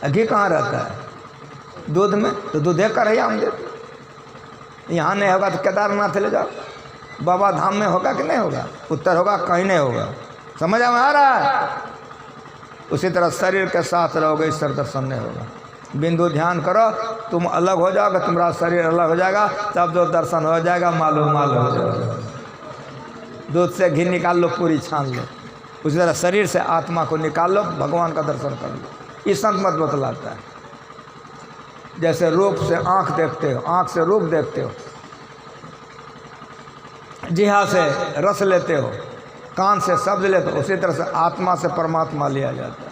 घी कहाँ रहता है? दूध में। तो दूध देख कर है हम दे। यहाँ नहीं होगा तो केदारनाथ ले जाओ, बाबा धाम में होगा कि नहीं होगा? उत्तर होगा, कहीं नहीं होगा। समझ में आ रहा है? उसी तरह शरीर के साथ रहोगे, ईश्वर दर्शन नहीं होगा। बिंदु ध्यान करो, तुम अलग हो जाओगे, तुम्हारा शरीर अलग हो जाएगा, तब जो दर्शन हो जाएगा, मालूम मालूम हो जाएगा। दूध से घी निकाल लो, पूरी छान लो। उसी तरह शरीर से आत्मा को निकाल लो, भगवान का दर्शन कर लो। ये संत मत बतलाता है। जैसे रूप से आँख देखते हो, आँख से रूप देखते हो, जिहा से रस लेते हो, कान से शब्द लेते हो, उसी तरह से आत्मा से परमात्मा लिया जाता है।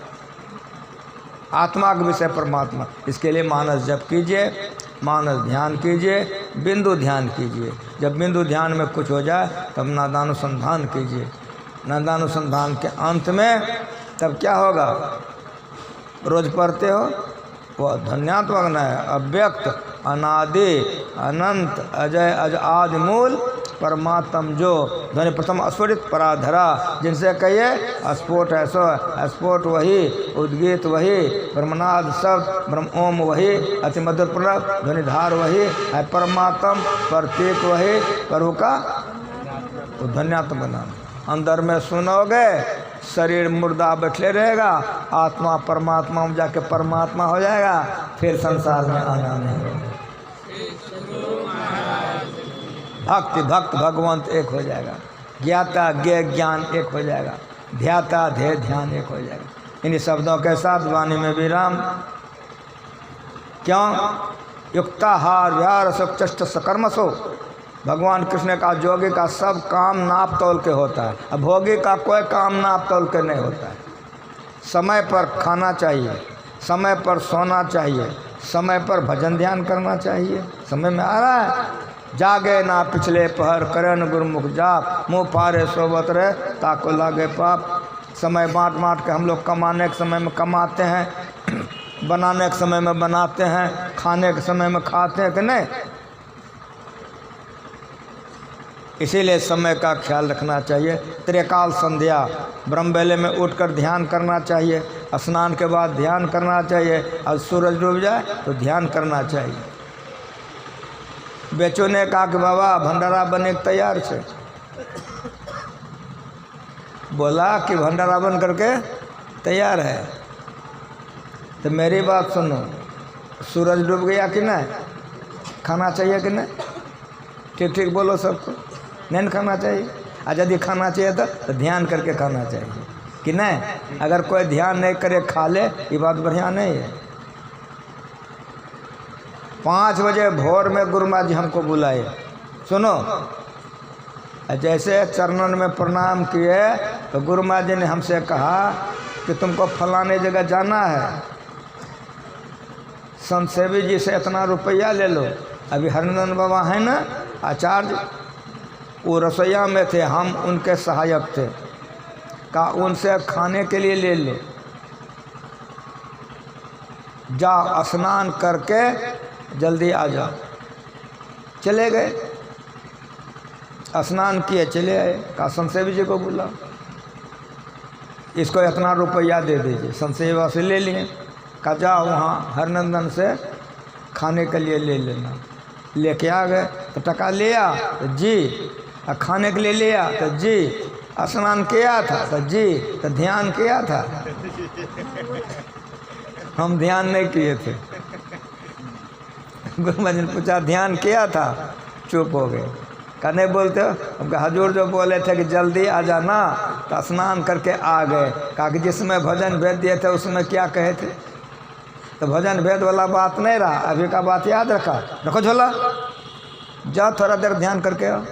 आत्मा का विषय परमात्मा। इसके लिए मानस जप कीजिए, मानस ध्यान कीजिए, बिंदु ध्यान कीजिए। जब बिंदु ध्यान में कुछ हो जाए तब नादानुसंधान कीजिए। नादानुसंधान के अंत में तब क्या होगा? रोज पढ़ते हो वह धन्यात्मक है, अव्यक्त, अनादि, अनंत, अजय, अज आदि मूल परमात्म जो ध्वनि प्रथम अस्फुटित पराधरा, जिनसे कहिए अस्फोट है सो, अस्फोट वही, उद्गीत वही, ब्रह्मनाद शब्द, ब्रह्म ओम वही, अति मधुर प्रणव, ध्वनिधार वही है, परमात्म प्रतीक वही, प्रभु का तो धन्यात्म बना। अंदर में सुनोगे, शरीर मुर्दा बैठे रहेगा, आत्मा परमात्मा में जाके परमात्मा हो जाएगा, फिर संसार में आना नहीं होगा। भक्ति भक्त भगवंत एक हो जाएगा, ज्ञाता ज्ञ ज्ञान एक हो जाएगा, ध्याता ध्येय ध्यान एक हो जाएगा। इन्हीं शब्दों के साथ वाणी में विराम। क्यों? युक्ताहार व्यार सुचष्ट सकर्मसो। भगवान कृष्ण का जोगी का सब काम नाप तोल के होता है, अब भोगी का कोई काम नाप तोल के नहीं होता है। समय पर खाना चाहिए, समय पर सोना चाहिए, समय पर भजन ध्यान करना चाहिए। समय में आ रहा है? जागे ना पिछले पहर, करे न गुरुमुख जाप, मुँह पारे सोबत रहे ताको लागे पाप। समय बाँट बाँट के हम लोग कमाने के समय में कमाते हैं, बनाने के समय में बनाते हैं, खाने के समय में खाते हैं कि नहीं? इसीलिए समय का ख्याल रखना चाहिए। त्रिकाल संध्या ब्रह्मवेले में उठकर ध्यान करना चाहिए, स्नान के बाद ध्यान करना चाहिए, और सूरज डूब जाए तो ध्यान करना चाहिए। बेचो ने कहा कि बाबा भंडारा बने के तैयार छे, बोला कि भंडारा बन करके तैयार है। तो मेरी बात सुनो, सूरज डूब गया कि नहीं? खाना चाहिए कि नहीं? ठीक ठीक बोलो सबको। नहीं खाना चाहिए? और यदि खाना चाहिए तो ध्यान करके खाना चाहिए कि नहीं? अगर कोई ध्यान नहीं करे खा ले, ये बात बढ़िया नहीं है। 5 बजे भोर में गुरु महाराज जी हमको बुलाए, सुनो। जैसे चरणन में प्रणाम किए तो गुरु महाराज जी ने हमसे कहा कि तुमको फलाने जगह जाना है, संत सेवी जी से इतना रुपया ले लो। अभी हरिनंदन बाबा है ना आचार्य, वो रसोईया में थे, हम उनके सहायक थे। कहा उनसे खाने के लिए ले लो। जा स्नान करके जल्दी आ जा। चले गए, स्नान किए, चले आए। कहा संसेवी जी को बोला इसको इतना रुपया दे दीजिए। संसेवा से ले लिए। कहा जाओ वहाँ हरनंदन से खाने के लिए ले लेना। लेके आ गए तो टका लिया तो जी, और खाने के लिए लिया तो जी, स्नान किया था तो जी, तो ध्यान किया था। हम ध्यान नहीं किए थे। गुरु महाराज ने पूछा ध्यान किया था? चुप हो गए। कहा नहीं बोलते हो? हम कहा हजूर जो बोले थे कि जल्दी आ जाना, तो स्नान करके आ गए। कहा कि जिसमें भजन भेद दिए थे उसमें क्या कहे थे? तो भजन भेद वाला बात नहीं रहा। अभी का बात याद रखा। रखो झोला, जाओ थोड़ा देर ध्यान करके आओ।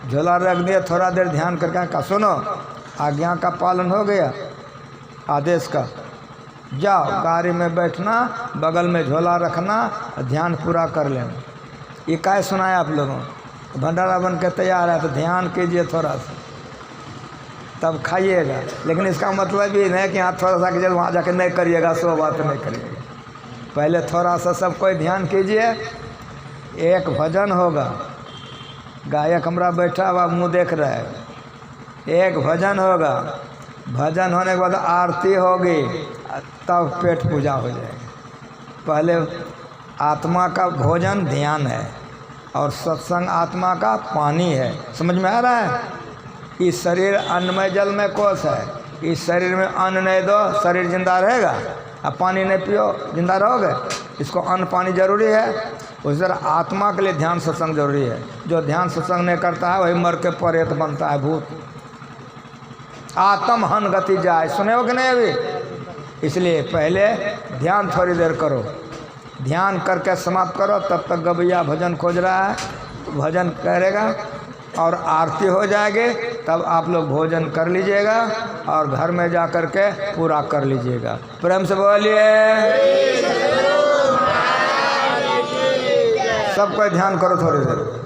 झोला रख दिया, थोड़ा देर ध्यान करके। कहा सुनो, आज्ञा का पालन हो गया, आदेश का। जाओ गाड़ी में बैठना, बगल में झोला रखना, ध्यान पूरा कर लेना। ये क्या सुनाया आप लोगों? भंडारा बन के तैयार है तो ध्यान कीजिए थोड़ा सा, तब खाइएगा। लेकिन इसका मतलब ये नहीं कि हाँ थोड़ा सा कीजिए वहाँ जाके नहीं करिएगा, सो बात नहीं करिएगा। पहले थोड़ा सा सब कोई ध्यान कीजिए। एक भजन होगा, गायक हमारा बैठा हुआ मुँह देख रहा है। एक भजन होगा, भजन होने के बाद आरती होगी, तब पेट पूजा हो जाएगी। पहले आत्मा का भोजन ध्यान है और सत्संग आत्मा का पानी है। समझ में आ रहा है? इस शरीर अन्नमय जल में कोष है। इस शरीर में अन्न नहीं दो, शरीर जिंदा रहेगा। अब पानी नहीं पियो, जिंदा रहोगे? इसको अन्न पानी जरूरी है। उस तरह आत्मा के लिए ध्यान सत्संग जरूरी है। जो ध्यान सत्संग नहीं करता है वही मर के प्रेत बनता है, भूत। आत्म हन गति जाए, सुने हो कि नहीं अभी? इसलिए पहले ध्यान थोड़ी देर करो, ध्यान करके समाप्त करो। तब तक गबैया भजन खोज रहा है, भजन करेगा और आरती हो जाएगी। तब आप लोग भोजन कर लीजिएगा और घर में जा कर के पूरा कर लीजिएगा। प्रेम से बोलिए। सब कोई ध्यान करो थोड़ी देर।